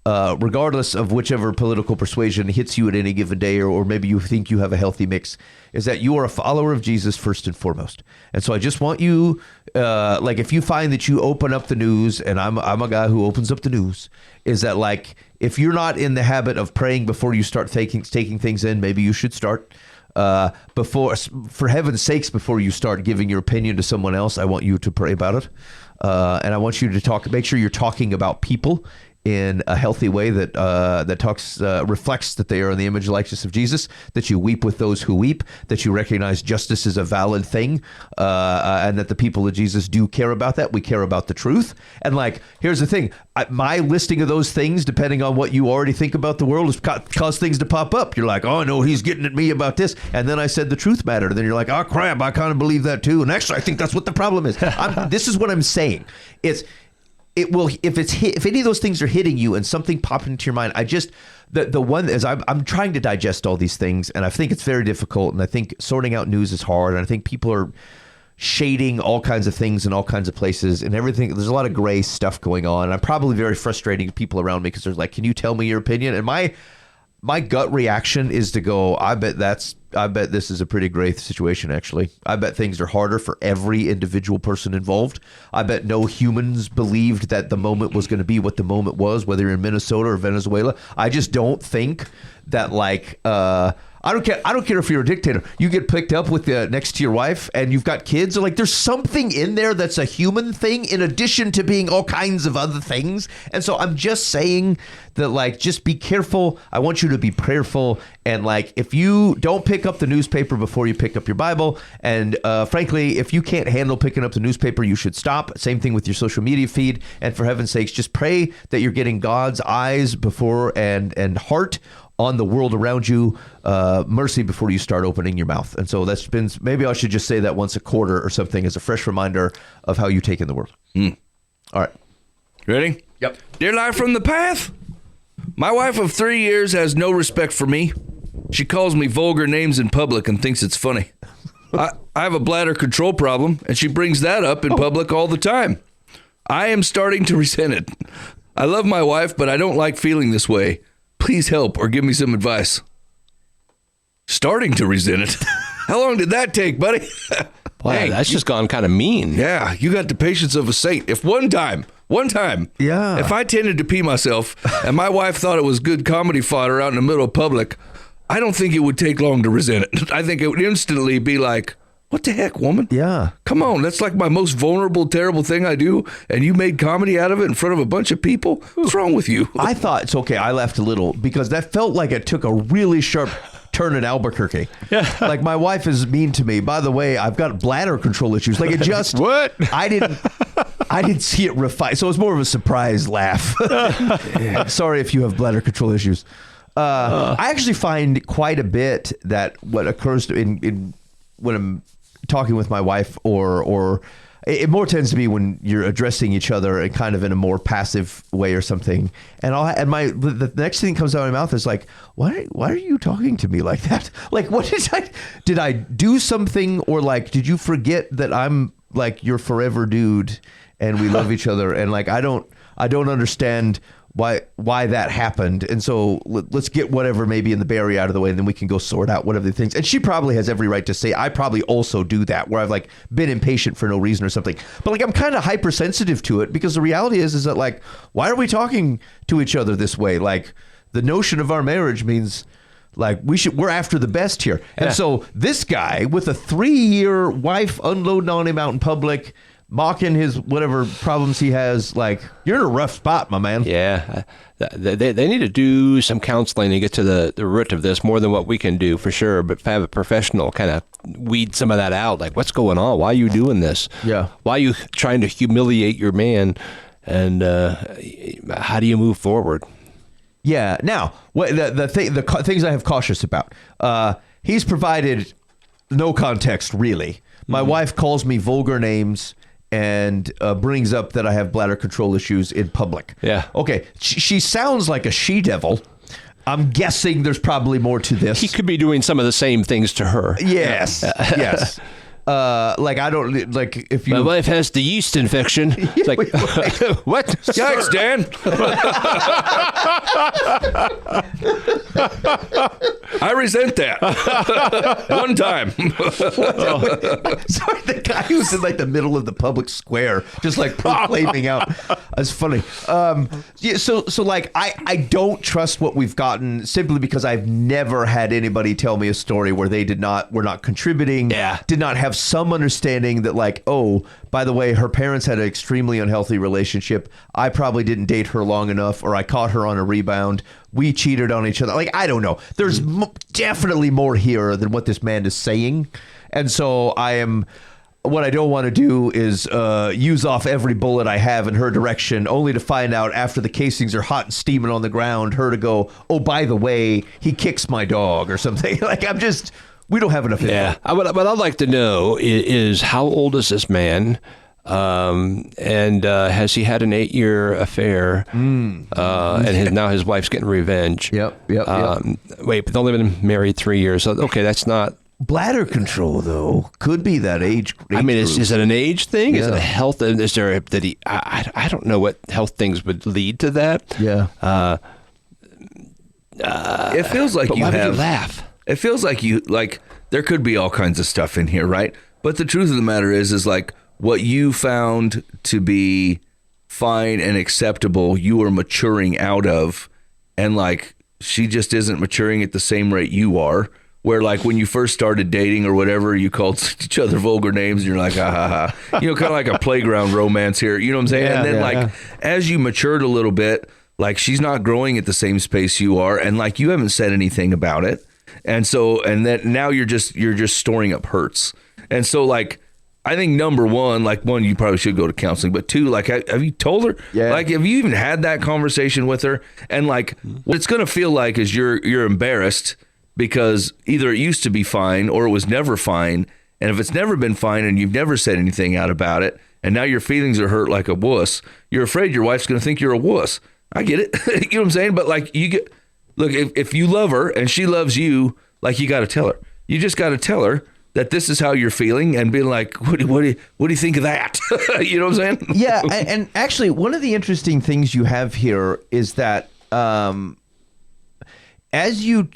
Regardless of whichever political persuasion hits you at any given day, or maybe you think you have a healthy mix, is that you are a follower of Jesus first and foremost. And so I just want you, like if you find that you open up the news, and I'm a guy who opens up the news, is that like if you're not in the habit of praying before you start taking things in, maybe you should start. For heaven's sakes, before you start giving your opinion to someone else, I want you to pray about it. And I want you to make sure you're talking about people in a healthy way that reflects that they are in the image and likeness of Jesus, that you weep with those who weep, that you recognize justice is a valid thing, and that the people of Jesus do care about that. We care about the truth. And like, here's the thing. My listing of those things, depending on what you already think about the world, has caused things to pop up. You're like, oh, no, he's getting at me about this. And then I said the truth mattered. And then you're like, oh, crap, I kind of believe that too. And actually, I think that's what the problem is. This is what I'm saying. It will, if any of those things are hitting you and something popped into your mind, the one is I'm trying to digest all these things, and I think it's very difficult, and I think sorting out news is hard, and I think people are shading all kinds of things in all kinds of places and everything. There's a lot of gray stuff going on, and I'm probably very frustrating to people around me because they're like, can you tell me your opinion? And my gut reaction is to go, I bet this is a pretty gray situation, actually. I bet things are harder for every individual person involved. I bet no humans believed that the moment was going to be what the moment was, whether you're in Minnesota or Venezuela. I just don't think that, like, I don't care if you're a dictator. You get picked up with next to your wife and you've got kids. Or like, there's something in there that's a human thing in addition to being all kinds of other things. And so I'm just saying that, like, just be careful. I want you to be prayerful. And like, if you don't pick up the newspaper before you pick up your Bible, and frankly, if you can't handle picking up the newspaper, you should stop. Same thing with your social media feed. And for heaven's sakes, just pray that you're getting God's eyes before and heart on the world around you, mercy before you start opening your mouth. And so that's been, maybe I should just say that once a quarter or something as a fresh reminder of how you take in the world. All right. Ready? Yep. Dear Life from the Path, my wife of 3 years has no respect for me. She calls me vulgar names in public and thinks it's funny. I have a bladder control problem, and she brings that up in public all the time. I am starting to resent it. I love my wife, but I don't like feeling this way. Please help or give me some advice. Starting to resent it. How long did that take, buddy? Wow, Hey, that's just gone kind of mean. Yeah, you got the patience of a saint. If one time, Yeah. if I tended to pee myself and my wife thought it was good comedy fodder out in the middle of public, I don't think it would take long to resent it. I think it would instantly be like, what the heck, woman? Yeah. Come on, that's like my most vulnerable, terrible thing I do, and you made comedy out of it in front of a bunch of people? What's wrong with you? I thought it's okay. I laughed a little because that felt like it took a really sharp turn in Albuquerque. Yeah. Like my wife is mean to me. By the way, I've got bladder control issues. Like it just What? I didn't see it refined. So it was more of a surprise laugh. Sorry if you have bladder control issues. I actually find quite a bit that what occurs in when I'm talking with my wife or it more tends to be when you're addressing each other and kind of in a more passive way or something. And the next thing that comes out of my mouth is like, why are you talking to me like that? Like, what did I do something, or like, did you forget that I'm like your forever dude and we love each other? And like, I don't understand why that happened. And so let's get whatever maybe in the Barry out of the way, and then we can go sort out whatever the things. And she probably has every right to say, I probably also do that, where I've like been impatient for no reason or something. But like, I'm kind of hypersensitive to it, because the reality is that like, why are we talking to each other this way? Like, the notion of our marriage means like we're after the best here. And so this guy with a 3-year wife unloading on him out in public, mocking his whatever problems he has, like, you're in a rough spot, my man. Yeah, they need to do some counseling to get to the root of this, more than what we can do for sure, but have a professional kind of weed some of that out. Like, what's going on? Why are you doing this? Yeah. Why are you trying to humiliate your man? And how do you move forward? Yeah. Now, the things I have cautious about. He's provided no context, really. My wife calls me vulgar names and brings up that I have bladder control issues in public. Yeah. Okay. She sounds like a she-devil. I'm guessing there's probably more to this. He could be doing some of the same things to her. Yes. Yes. Like, I don't, like, if you... My wife has the yeast infection. It's like, what? Yikes, Dan. I resent that. One time. Sorry, the guy who's in like the middle of the public square, just like proclaiming out. That's funny. Yeah, so like, I don't trust what we've gotten, simply because I've never had anybody tell me a story where they were not contributing, did not have some understanding that like, oh, by the way, her parents had an extremely unhealthy relationship. I probably didn't date her long enough, or I caught her on a rebound. We cheated on each other. Like, I don't know. There's definitely more here than what this man is saying. And so what I don't want to do is use off every bullet I have in her direction, only to find out after the casings are hot and steaming on the ground, her to go, oh, by the way, he kicks my dog or something. Like, we don't have enough info. Yeah. What I'd like to know is how old is this man? And has he had an 8-year affair? And now his wife's getting revenge. Yep. Wait, but they've only been married 3 years. So, okay, that's not... Bladder control, though, could be that age. I mean, group. is it an age thing? Yeah. Is it a health? Is there that he? I don't know what health things would lead to that. Yeah. It feels like But you why would have... you laugh? It feels like there could be all kinds of stuff in here, right? But the truth of the matter is like, what you found to be fine and acceptable, you are maturing out of, and like, she just isn't maturing at the same rate you are. Where like when you first started dating or whatever, you called each other vulgar names, and you're like, ha. You know, kind of like a playground romance here. You know what I'm saying? Yeah, and then as you matured a little bit, like, she's not growing at the same pace you are, and like, you haven't said anything about it. And then now you're just storing up hurts. And so like, I think number one, you probably should go to counseling, but 2, like, have you told her? Yeah. Like, have you even had that conversation with her? And like, what it's going to feel like is you're embarrassed, because either it used to be fine or it was never fine. And if it's never been fine and you've never said anything out about it, and now your feelings are hurt like a wuss, you're afraid your wife's going to think you're a wuss. I get it. You know what I'm saying? But like, look, if you love her and she loves you, like, you got to tell her. You just got to tell her that this is how you're feeling, and be like, what do you think of that? You know what I'm saying? Yeah. And actually, one of the interesting things you have here is that as you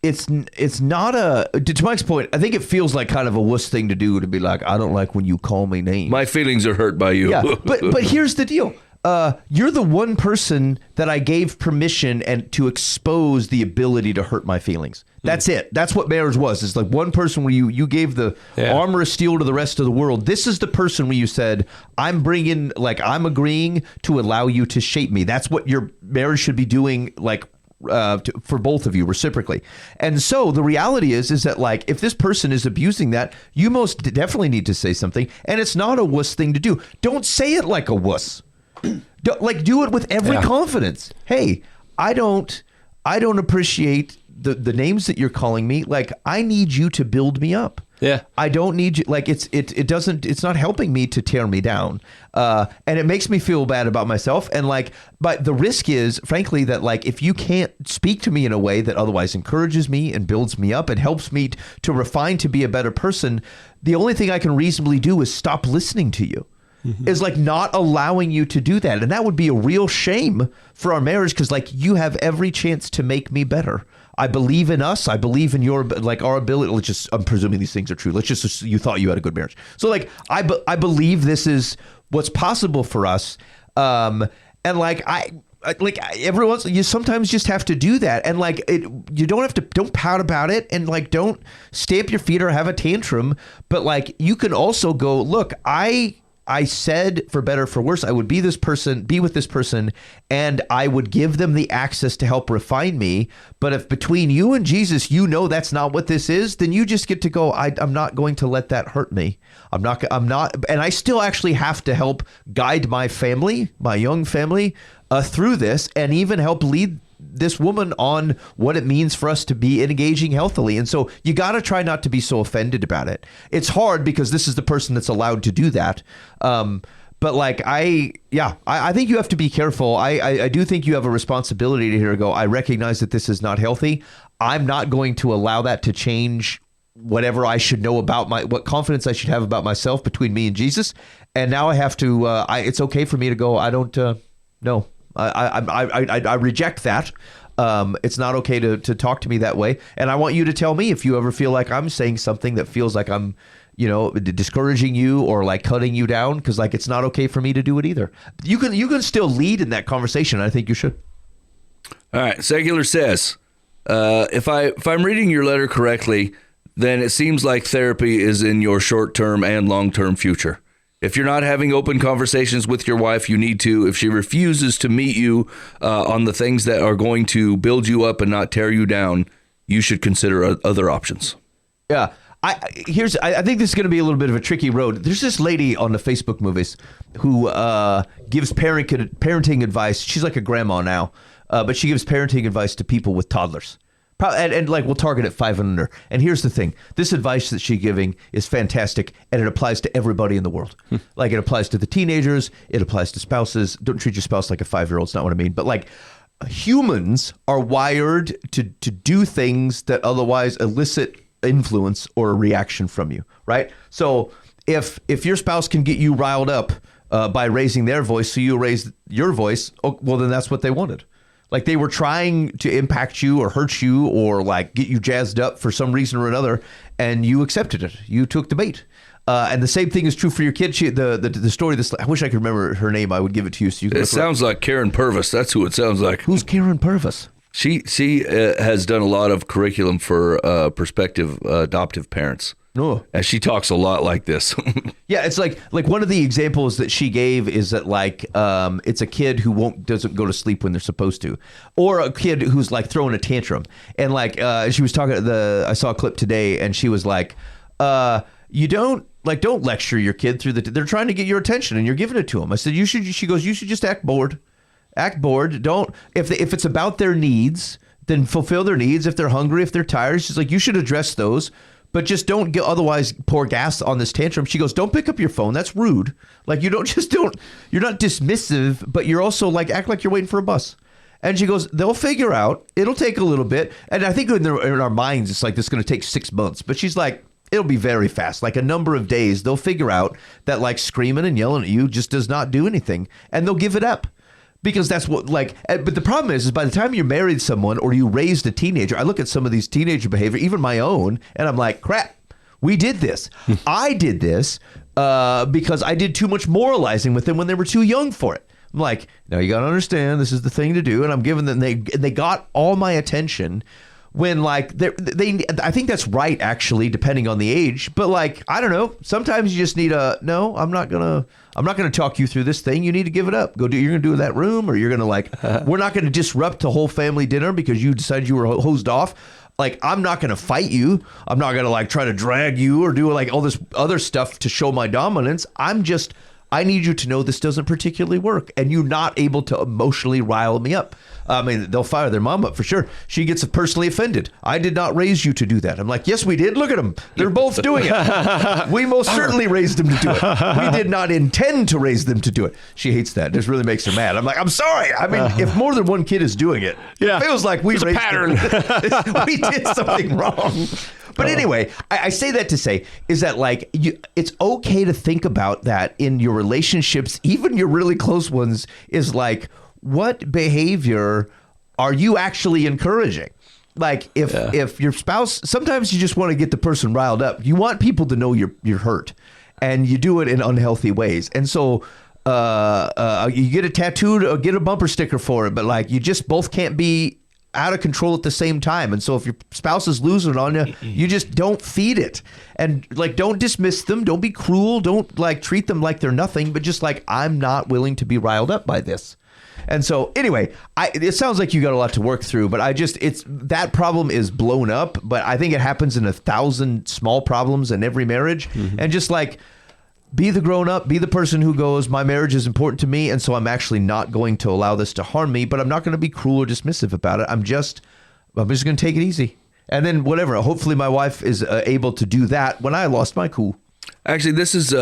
it's not to Mike's point. I think it feels like kind of a wuss thing to do, to be like, I don't like when you call me names. My feelings are hurt by you. Yeah, but here's the deal. You're the one person that I gave permission and to expose the ability to hurt my feelings. That's it. That's what marriage was. It's like one person where you gave the armor of steel to the rest of the world. This is the person where you said, I'm agreeing to allow you to shape me. That's what your marriage should be doing, like, for both of you reciprocally. And so the reality is that, like, if this person is abusing that, you most definitely need to say something. And it's not a wuss thing to do. Don't say it like a wuss. Do it with every confidence. Hey, I don't appreciate the names that you're calling me. Like, I need you to build me up. Yeah. I don't need you. Like, it's not helping me to tear me down. And it makes me feel bad about myself. And like, but the risk is, frankly, that like, if you can't speak to me in a way that otherwise encourages me and builds me up and helps me to refine to be a better person, the only thing I can reasonably do is stop listening to you. Is like not allowing you to do that. And that would be a real shame for our marriage, because like, you have every chance to make me better. I believe in us. I believe in your, like, our ability. I'm presuming these things are true. You thought you had a good marriage. So like, I believe this is what's possible for us. And like, every once, you sometimes just have to do that. And like, you don't pout about it, and like, don't stamp your feet or have a tantrum. But like, you can also go, look, I said, for better or for worse, I would be with this person, and I would give them the access to help refine me. But if between you and Jesus, that's not what this is, then you just get to go, I'm not going to let that hurt me. I'm not, and I still actually have to help guide my family, my young family, through this, and even help lead this woman on what it means for us to be engaging healthily. And so you got to try not to be so offended about it. It's hard because this is the person that's allowed to do that. But like, I think you have to be careful. I do think you have a responsibility to here go, I recognize that this is not healthy. I'm not going to allow that to change whatever I should know about what confidence I should have about myself between me and Jesus. And now I have to, it's okay for me to go, I don't, no. I reject that. It's not okay to talk to me that way. And I want you to tell me if you ever feel like I'm saying something that feels like I'm, discouraging you or like cutting you down, because like, it's not okay for me to do it either. You can still lead in that conversation. I think you should. All right. Secular says, if I'm reading your letter correctly, then it seems like therapy is in your short-term and long-term future. If you're not having open conversations with your wife, you need to. If she refuses to meet you on the things that are going to build you up and not tear you down, you should consider other options. Yeah. I think this is going to be a little bit of a tricky road. There's this lady on the Facebook movies who gives parenting advice. She's like a grandma now, but she gives parenting advice to people with toddlers. And like, we'll target at 5 and under. And here's the thing. This advice that she's giving is fantastic, and it applies to everybody in the world. Like, it applies to the teenagers. It applies to spouses. Don't treat your spouse like a 5-year-old. It's not what I mean. But like, humans are wired to do things that otherwise elicit influence or a reaction from you, right? So if your spouse can get you riled up by raising their voice, so you raise your voice, well, then that's what they wanted. Like, they were trying to impact you or hurt you or like get you jazzed up for some reason or another, and you accepted it. You took the bait. And the same thing is true for your kid. The story. I wish I could remember her name. I would give it to you. So you can. It sounds like Karen Purvis. That's who it sounds like. Who's Karen Purvis? She has done a lot of curriculum for prospective adoptive parents. No. And she talks a lot like this. Yeah, it's like one of the examples that she gave is that like it's a kid who doesn't go to sleep when they're supposed to, or a kid who's like throwing a tantrum. And like she was talking I saw a clip today, and she was like, you don't lecture your kid through they're trying to get your attention and you're giving it to them. I said, she goes, you should just act bored. Act bored. Don't, if it's about their needs, then fulfill their needs. If they're hungry, if they're tired, she's like, you should address those, but just don't otherwise pour gas on this tantrum. She goes, don't pick up your phone. That's rude. Like, you're not dismissive, but you're also like, act like you're waiting for a bus. And she goes, they'll figure out. It'll take a little bit. And I think in our minds, it's like, this is going to take 6 months. But she's like, it'll be very fast. Like a number of days, they'll figure out that like screaming and yelling at you just does not do anything. And they'll give it up. Because that's what, like, but the problem is by the time you married someone or you raised a teenager, I look at some of these teenager behavior, even my own, and I'm like, crap, we did this. I did this because I did too much moralizing with them when they were too young for it. I'm like, now you got to understand, this is the thing to do. And I'm giving them, they got all my attention when, like, I think that's right, actually, depending on the age. But, like, I don't know. Sometimes you just need no, I'm not going to talk you through this thing. You need to give it up. You're going to do it in that room, or you're going to, like, we're not going to disrupt the whole family dinner because you decided you were hosed off. Like, I'm not going to fight you. I'm not going to, like, try to drag you or do, like, all this other stuff to show my dominance. I need you to know this doesn't particularly work, and you're not able to emotionally rile me up. I mean, they'll fire their mom up for sure. She gets personally offended. I did not raise you to do that. I'm like, yes, we did. Look at them. They're both doing it. We most certainly raised them to do it. We did not intend to raise them to do it. She hates that. This really makes her mad. I'm like, I'm sorry. I mean, if more than one kid is doing it, it feels like we raised a pattern. We did something wrong. But anyway, I say that to say is that, like, it's okay to think about that in your relationships, even your really close ones, is like, what behavior are you actually encouraging? Like, if your spouse, sometimes you just want to get the person riled up. You want people to know you're hurt, and you do it in unhealthy ways. And so you get a tattoo or get a bumper sticker for it, but, like, you just both can't be out of control at the same time. And so if your spouse is losing on you, you just don't feed it. And, like, don't dismiss them. Don't be cruel. Don't, like, treat them like they're nothing, but just like, I'm not willing to be riled up by this. And so anyway, it sounds like you got a lot to work through, but that problem is blown up, but I think it happens in 1,000 small problems in every marriage. And just, like, be the grown up, be the person who goes, my marriage is important to me, and so I'm actually not going to allow this to harm me, but I'm not going to be cruel or dismissive about it. I'm just going to take it easy. And then whatever, hopefully my wife is able to do that when I lost my cool. Actually, this is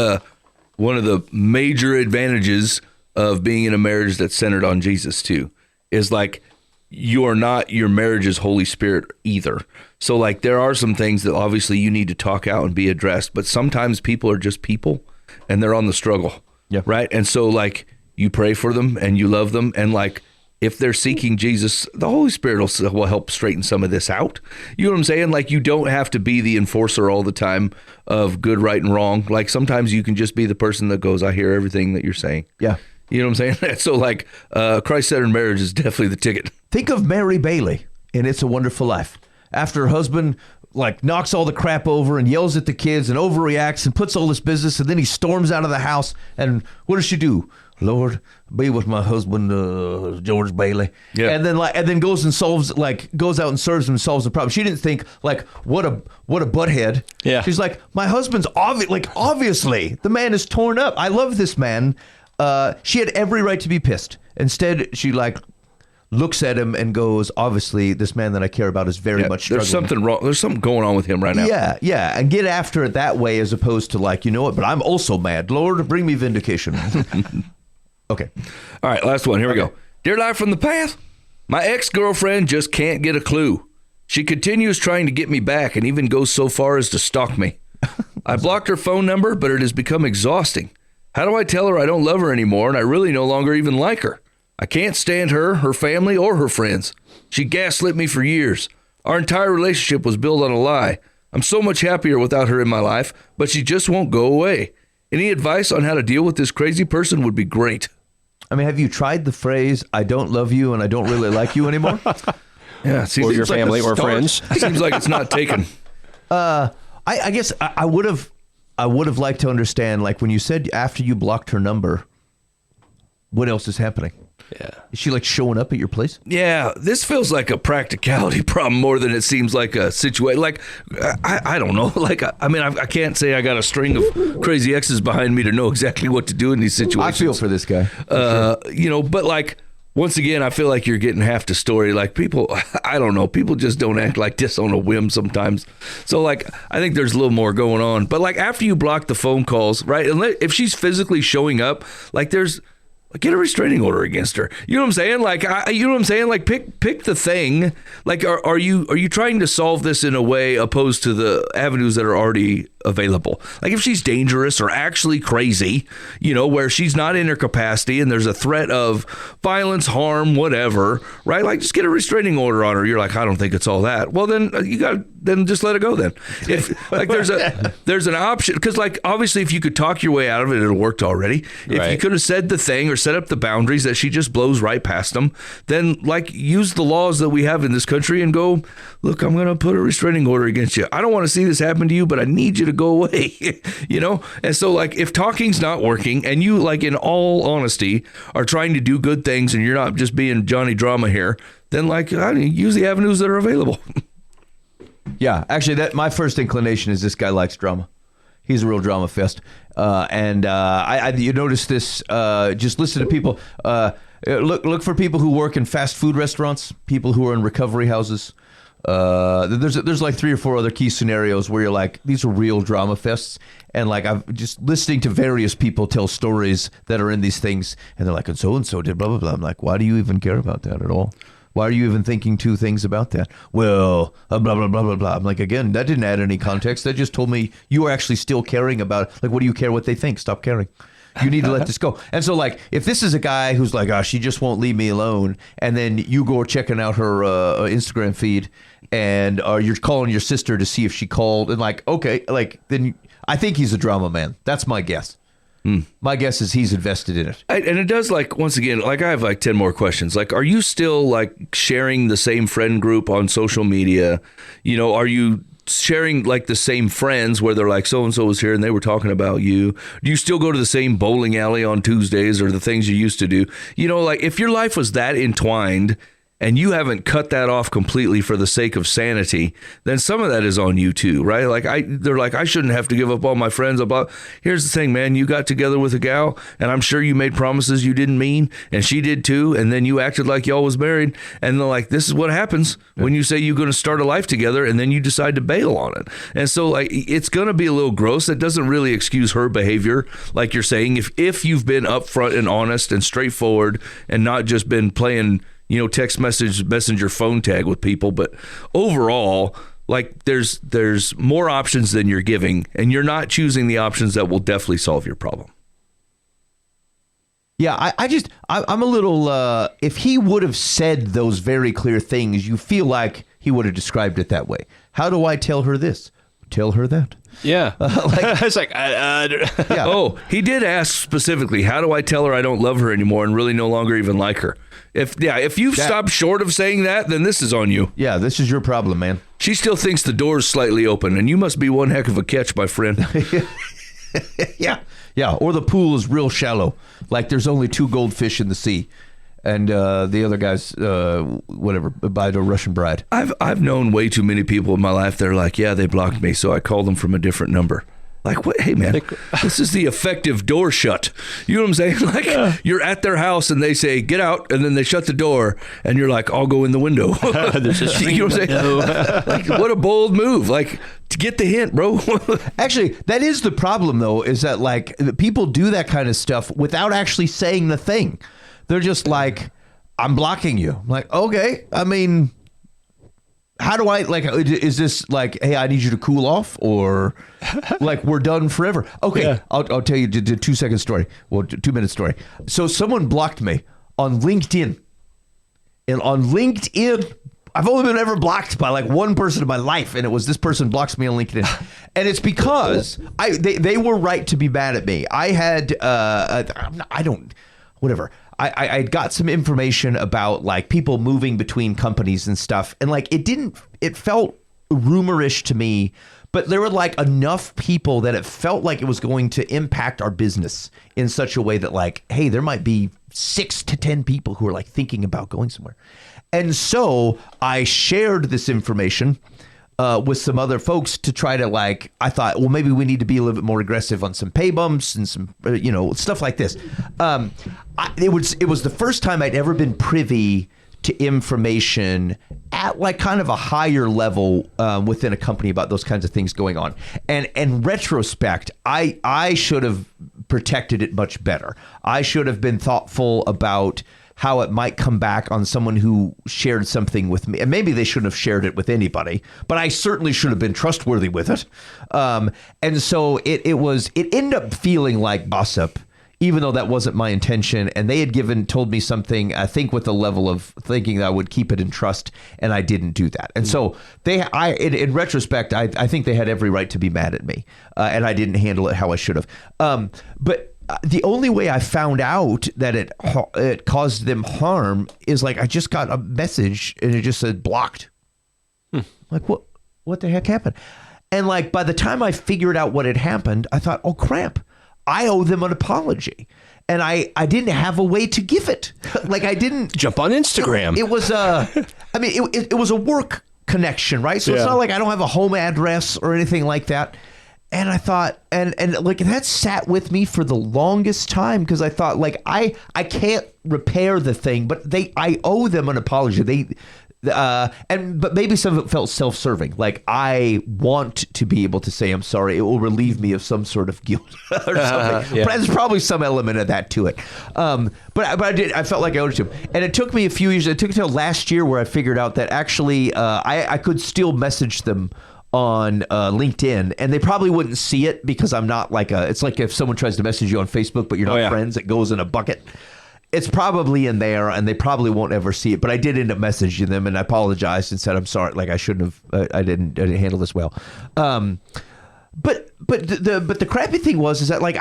one of the major advantages of being in a marriage that's centered on Jesus too, is, like, you're not your marriage's Holy Spirit either. So, like, there are some things that obviously you need to talk out and be addressed, but sometimes people are just people and they're on the struggle. Yeah. Right. And so, like, you pray for them and you love them. And, like, if they're seeking Jesus, the Holy Spirit will help straighten some of this out. You know what I'm saying? Like, you don't have to be the enforcer all the time of good, right, and wrong. Like, sometimes you can just be the person that goes, I hear everything that you're saying. Yeah. You know what I'm saying? So, like, Christ-centered marriage is definitely the ticket. Think of Mary Bailey in It's a Wonderful Life. After her husband, like, knocks all the crap over and yells at the kids and overreacts and puts all this business, and then he storms out of the house, and what does she do? Lord, be with my husband, George Bailey. Yeah. And then goes out and serves him and solves the problem. She didn't think, like, what a butthead. Yeah. She's like, my husband's obviously the man is torn up. I love this man. She had every right to be pissed. Instead, she, like, looks at him and goes, obviously, this man that I care about is very much struggling. There's something wrong. There's something going on with him right now. Yeah. And get after it that way, as opposed to, like, you know what, but I'm also mad. Lord, bring me vindication. Okay. All right, last one. Here we go. Dear Life from the Path, my ex-girlfriend just can't get a clue. She continues trying to get me back and even goes so far as to stalk me. I blocked her phone number, but it has become exhausting. How do I tell her I don't love her anymore and I really no longer even like her? I can't stand her family, or her friends. She gaslit me for years. Our entire relationship was built on a lie. I'm so much happier without her in my life, but she just won't go away. Any advice on how to deal with this crazy person would be great. I mean, have you tried the phrase, I don't love you and I don't really like you anymore? Yeah, or your family or friends. Seems like it's not taken. I guess I would have liked to understand, like, when you said after you blocked her number, what else is happening? Yeah. Is she, like, showing up at your place? Yeah, this feels like a practicality problem more than it seems like a situation. Like, I don't know. Like, I mean, I can't say I got a string of crazy exes behind me to know exactly what to do in these situations. I feel for this guy. Sure. You know, but, like, once again, I feel like you're getting half the story. Like, people, I don't know. People just don't act like this on a whim sometimes. So, like, I think there's a little more going on. But, like, after you block the phone calls, right, and if she's physically showing up, like, get a restraining order against her. You know what I'm saying? Like, you know what I'm saying? Like, pick the thing. Like, are you trying to solve this in a way opposed to the avenues that are already available. Like if she's dangerous or actually crazy, where she's not in her capacity and there's a threat of violence, harm, whatever, right? Like just get a restraining order on her. You're like, I don't think it's all that. Well, then then just let it go then. If like there's an option, because like obviously if you could talk your way out of it, it'll worked already. If you could have said the thing or set up the boundaries that she just blows right past them, then like use the laws that we have in this country and go, look, I'm going to put a restraining order against you. I don't want to see this happen to you, but I need you to go away, And so like if talking's not working and you like in all honesty are trying to do good things and you're not just being Johnny Drama here, then like use the avenues that are available. Yeah, actually, that my first inclination is this guy likes drama. He's a real drama fest, and you notice this. Just listen to people. Look for people who work in fast food restaurants, people who are in recovery houses. There's like 3 or 4 other key scenarios where you're like, these are real drama fests, and like I'm just listening to various people tell stories that are in these things, and they're like, and so did blah blah blah. I'm like, why do you even care about that at all? Why are you even thinking 2 things about that? Well, blah, blah, blah, blah, blah. I'm like, again, that didn't add any context. That just told me you are actually still caring about, like, what do you care what they think? Stop caring. You need to let this go. And so, like, if this is a guy who's like, oh, she just won't leave me alone, and then you go checking out her Instagram feed, and you're calling your sister to see if she called, and like, okay, like, then I think he's a drama man. That's my guess. My guess is he's invested in it. And it does, like, once again, like I have like 10 more questions. Like, are you still like sharing the same friend group on social media? Are you sharing like the same friends where they're like, so-and-so was here and they were talking about you? Do you still go to the same bowling alley on Tuesdays or the things you used to do? Like if your life was that entwined and you haven't cut that off completely for the sake of sanity, then some of that is on you too, right? Like they're like, I shouldn't have to give up all my friends. Here's the thing, man, you got together with a gal and I'm sure you made promises you didn't mean and she did too. And then you acted like y'all was married. And they're like, this is what happens when you say you're going to start a life together and then you decide to bail on it. And so like, it's going to be a little gross. That doesn't really excuse her behavior. Like you're saying, if you've been upfront and honest and straightforward and not just been playing text messenger phone tag with people, but overall, like there's more options than you're giving, and you're not choosing the options that will definitely solve your problem. Yeah, I'm a little, if he would have said those very clear things, you feel like he would have described it that way. How do I tell her this? Tell her that. Yeah. It's like, yeah. Oh, he did ask specifically, how do I tell her I don't love her anymore and really no longer even like her? If you've stopped short of saying that, then this is on you. Yeah, this is your problem, man. She still thinks the door's slightly open, and you must be one heck of a catch, my friend. Yeah. Yeah, or the pool is real shallow. Like there's only 2 goldfish in the sea. And the other guys, whatever, by the Russian bride. I've known way too many people in my life that are like, yeah, they blocked me, so I called them from a different number. Like, what? Hey, man, this is the effective door shut. You know what I'm saying? Like, you're at their house and they say, get out, and then they shut the door, and you're like, I'll go in the window. You know what I'm saying? Like, what a bold move. Like, to get the hint, bro. Actually, that is the problem, though, is that, like, people do that kind of stuff without actually saying the thing. They're just like, I'm blocking you. I'm like, okay, I mean, how do I, like, is this like, hey, I need you to cool off, or like we're done forever? Okay, yeah. I'll tell you the 2-second story, well, 2-minute story. So someone blocked me on LinkedIn. And on LinkedIn, I've only been ever blocked by like one person in my life, and it was this person blocks me on LinkedIn. And it's because they were right to be mad at me. I had, whatever. I got some information about like people moving between companies and stuff. And like, it felt rumorish to me, but there were like enough people that it felt like it was going to impact our business in such a way that like, hey, there might be 6 to 10 people who are like thinking about going somewhere. And so I shared this information with some other folks to try to like, I thought, well, maybe we need to be a little bit more aggressive on some pay bumps and some, stuff like this. It was the first time I'd ever been privy to information at like kind of a higher level within a company about those kinds of things going on. And in retrospect, I should have protected it much better. I should have been thoughtful about how it might come back on someone who shared something with me. And maybe they shouldn't have shared it with anybody, but I certainly should have been trustworthy with it. And so it ended up feeling like gossip, even though that wasn't my intention. And they had told me something, I think with a level of thinking that I would keep it in trust, and I didn't do that. And so in retrospect, I think they had every right to be mad at me, and I didn't handle it how I should have. But the only way I found out that it caused them harm is like I just got a message and it just said blocked. Like what the heck happened? And like by the time I figured out what had happened, I thought, oh crap, I owe them an apology. And I didn't have a way to give it. Like I didn't jump on Instagram. It was it was a work connection, right? So it's not like I don't have a home address or anything like that. And I thought, and like that sat with me for the longest time because I thought like I can't repair the thing, but I owe them an apology. But maybe some of it felt self-serving. Like I want to be able to say I'm sorry. It will relieve me of some sort of guilt or something. But there's probably some element of that to it. But I felt like I owed it to him. And it took me a few years. It took until last year where I figured out that actually I could still message them on LinkedIn, and they probably wouldn't see it because I'm not like it's like if someone tries to message you on Facebook, but you're not friends, it goes in a bucket. It's probably in there, and they probably won't ever see it. But I did end up messaging them, and I apologized and said I'm sorry. Like I shouldn't have. I didn't handle this well. But the crappy thing is that like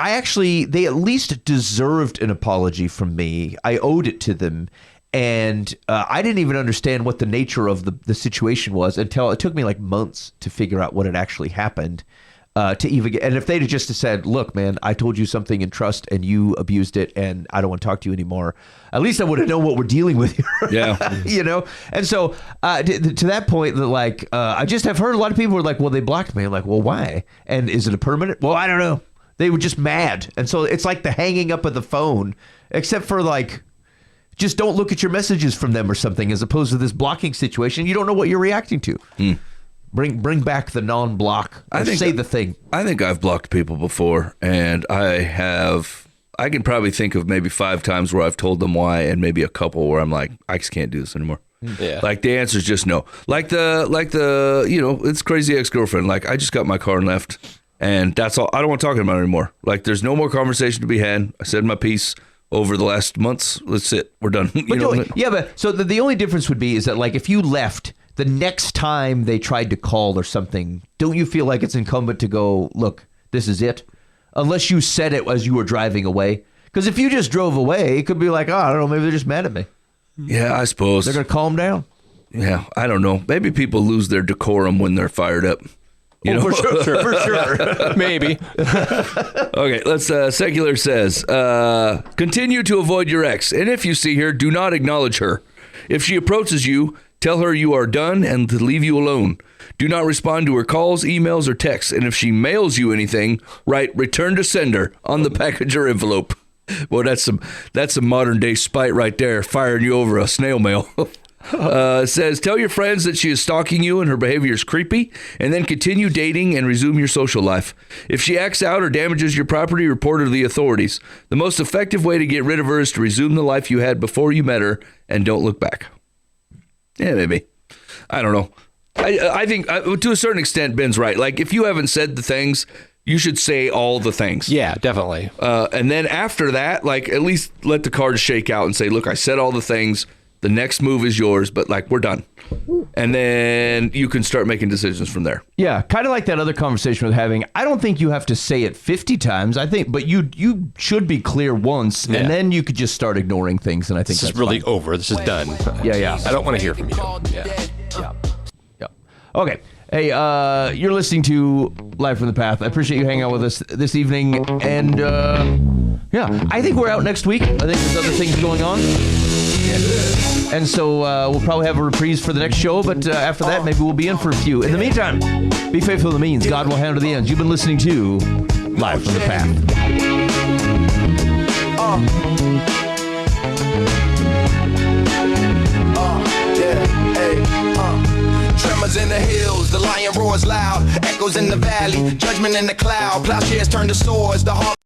they at least deserved an apology from me. I owed it to them. And I didn't even understand what the nature of the situation was until it took me like months to figure out what had actually happened to even get. And if they'd have just said, look, man, I told you something in trust and you abused it and I don't want to talk to you anymore, at least I would have known what we're dealing with here. Yeah. You know? And so to that point, like, I just have heard a lot of people were like, well, they blocked me. I'm like, well, why? And is it a permanent? Well, I don't know. They were just mad. And so it's like the hanging up of the phone, except for like, just don't look at your messages from them or something, as opposed to this blocking situation. You don't know what you're reacting to. Bring back the non-block. Say the thing. I think I've blocked people before, and I can probably think of maybe 5 times where I've told them why, and maybe a couple where I'm like, I just can't do this anymore. Yeah. Like the answer is just no. Like the it's crazy ex-girlfriend. Like I just got my car and left, and that's all. I don't want to talk about it anymore. Like there's no more conversation to be had. I said my piece. Over the last months, that's it. We're done. But so the only difference would be is that like if you left the next time they tried to call or something, don't you feel like it's incumbent to go, look, this is it? Unless you said it as you were driving away. Because if you just drove away, it could be like, oh, I don't know, maybe they're just mad at me. Yeah, I suppose. They're going to calm down. Yeah, I don't know. Maybe people lose their decorum when they're fired up. You know? For sure. Maybe. Okay, let's. Secular says, continue to avoid your ex, and if you see her, do not acknowledge her. If she approaches you, tell her you are done and to leave you alone. Do not respond to her calls, emails, or texts. And if she mails you anything, write return to sender on the package or envelope. Well, that's some modern day spite right there, firing you over a snail mail. Says, tell your friends that she is stalking you and her behavior is creepy, and then continue dating and resume your social life. If she acts out or damages your property, report her to the authorities. The most effective way to get rid of her is to resume the life you had before you met her and don't look back. Yeah, maybe. I don't know. I think to a certain extent, Ben's right. Like, if you haven't said the things, you should say all the things. Yeah, definitely. And then after that, like, at least let the cards shake out and say, look, I said all the things. The next move is yours, but like we're done. And then you can start making decisions from there. Yeah, kind of like that other conversation we're having. I don't think you have to say it 50 times. I think, but you should be clear once, and then you could just start ignoring things. And I think this is really over. This is done. Yeah. I don't want to hear from you. Yeah. Okay. Hey, you're listening to Live from the Path. I appreciate you hanging out with us this evening. And I think we're out next week. I think there's other things going on. And so we'll probably have a reprise for the next show, but after that, maybe we'll be in for a few. In the meantime, be faithful to the means. God will handle the ends. You've been listening to Live from the Path. Tremors in the hills, the lion roars loud, echoes in the valley, judgment in the cloud, plowshares turn to swords, the heart